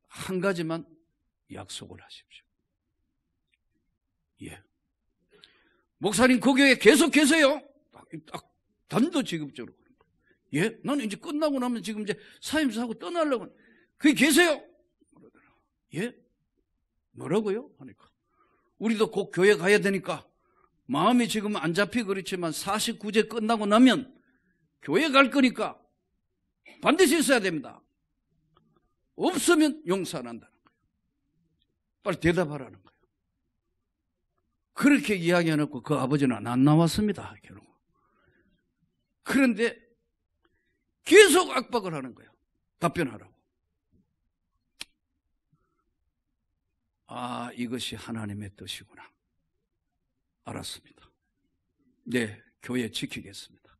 한 가지만 약속을 하십시오. 예. 목사님, 그 교회 계속 계세요? 딱 단도직입적으로. 예? 나는 이제 끝나고 나면 지금 이제 사임사하고 떠나려고. 거기 계세요? 그러더라고요. 예? 뭐라고요? 하니까. 우리도 곧 교회 가야 되니까 마음이 지금 안 잡히고 그렇지만 49제 끝나고 나면 교회 갈 거니까 반드시 있어야 됩니다. 없으면 용서 안 한다는 거예요. 빨리 대답하라는 거예요. 그렇게 이야기해놓고 그 아버지는 안 나왔습니다. 결국. 그런데 계속 압박을 하는 거예요. 답변하라고. 아, 이것이 하나님의 뜻이구나. 알았습니다. 네, 교회 지키겠습니다.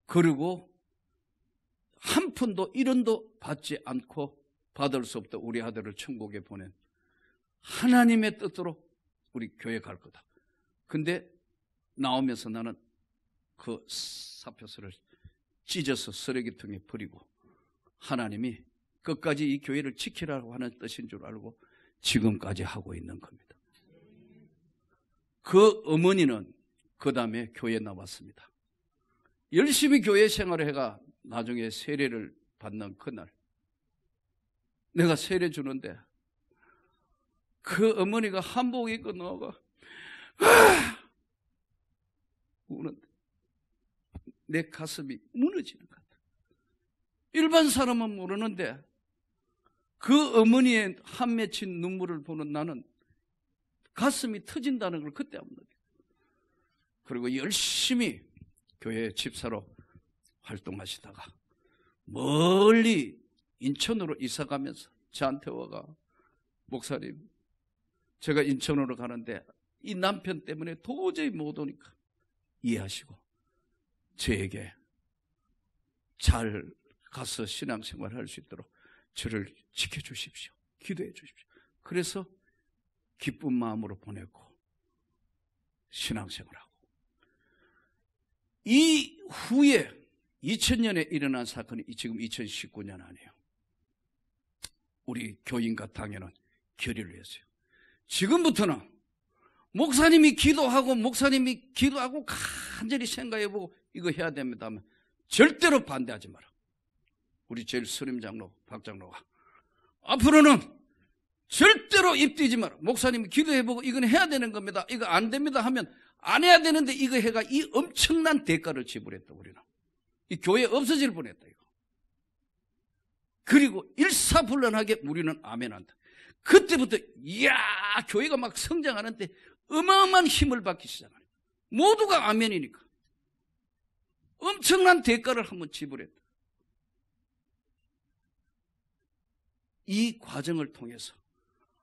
그리고 한 푼도 1원도 받지 않고 받을 수 없다. 우리 아들을 천국에 보낸 하나님의 뜻으로 우리 교회 갈 거다. 근데 나오면서 나는 그 사표서를 찢어서 쓰레기통에 버리고 하나님이 끝까지 이 교회를 지키라고 하는 뜻인 줄 알고 지금까지 하고 있는 겁니다. 그 어머니는 그 다음에 교회에 나왔습니다. 열심히 교회 생활을 해가 나중에 세례를 받는 그날 내가 세례 주는데 그 어머니가 한복 입고 나와가 우는데 내 가슴이 무너지는 것 같아. 일반 사람은 모르는데 그 어머니의 한 맺힌 눈물을 보는 나는 가슴이 터진다는 걸 그때 안 느껴요. 그리고 열심히 교회 집사로 활동하시다가 멀리 인천으로 이사가면서 저한테 와가 목사님, 제가 인천으로 가는데 이 남편 때문에 도저히 못 오니까 이해하시고 저에게 잘 가서 신앙생활을 할 수 있도록 저를 지켜주십시오. 기도해 주십시오. 그래서 기쁜 마음으로 보내고 신앙생활하고 이 후에 2000년에 일어난 사건이 지금 2019년 아니에요. 우리 교인과 당회는 결의를 했어요. 지금부터는 목사님이 기도하고 간절히 생각해보고 이거 해야 됩니다 하면 절대로 반대하지 마라. 우리 제일 스님 장로, 박 장로가 앞으로는 절대로 입 띄지 마라. 목사님이 기도해보고 이건 해야 되는 겁니다. 이거 안 됩니다 하면 안 해야 되는데 이거 해가 이 엄청난 대가를 지불했다. 우리는 이 교회 없어질 뻔했다. 이거. 그리고 일사불란하게 우리는 아멘한다. 그때부터 이야 교회가 막 성장하는데 어마어마한 힘을 받기 시작하는 모두가 아멘이니까 엄청난 대가를 한번 지불했다. 이 과정을 통해서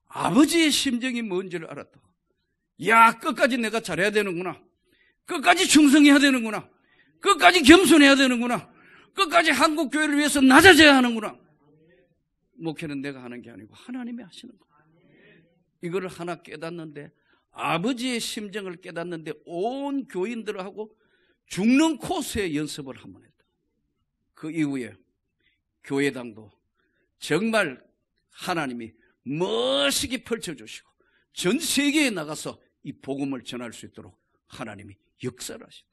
아버지의 심정이 뭔지를 알았다. 야 끝까지 내가 잘해야 되는구나. 끝까지 충성해야 되는구나. 끝까지 겸손해야 되는구나. 끝까지 한국 교회를 위해서 낮아져야 하는구나. 목회는 내가 하는 게 아니고 하나님이 하시는 거야. 이거를 하나 깨닫는데 아버지의 심정을 깨닫는데 온 교인들하고 죽는 코스의 연습을 한번 했다. 그 이후에 교회당도 정말 하나님이 멋있게 펼쳐주시고 전 세계에 나가서 이 복음을 전할 수 있도록 하나님이 역사를 하신다.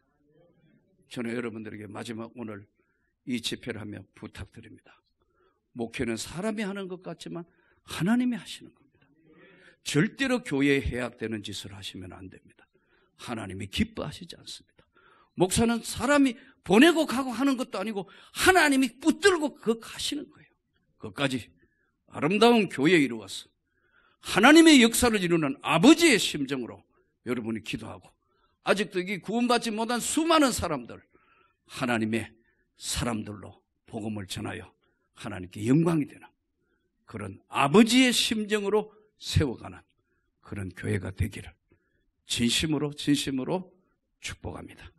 저는 여러분들에게 마지막 오늘 이 집회를 하며 부탁드립니다. 목회는 사람이 하는 것 같지만 하나님이 하시는 겁니다. 절대로 교회에 해악되는 짓을 하시면 안 됩니다. 하나님이 기뻐하시지 않습니다. 목사는 사람이 보내고 가고 하는 것도 아니고 하나님이 붙들고 그거 가시는 거예요. 그것까지 아름다운 교회에 이루어서 하나님의 역사를 이루는 아버지의 심정으로 여러분이 기도하고 아직도 이 구원받지 못한 수많은 사람들, 하나님의 사람들로 복음을 전하여 하나님께 영광이 되는 그런 아버지의 심정으로 세워가는 그런 교회가 되기를 진심으로 축복합니다.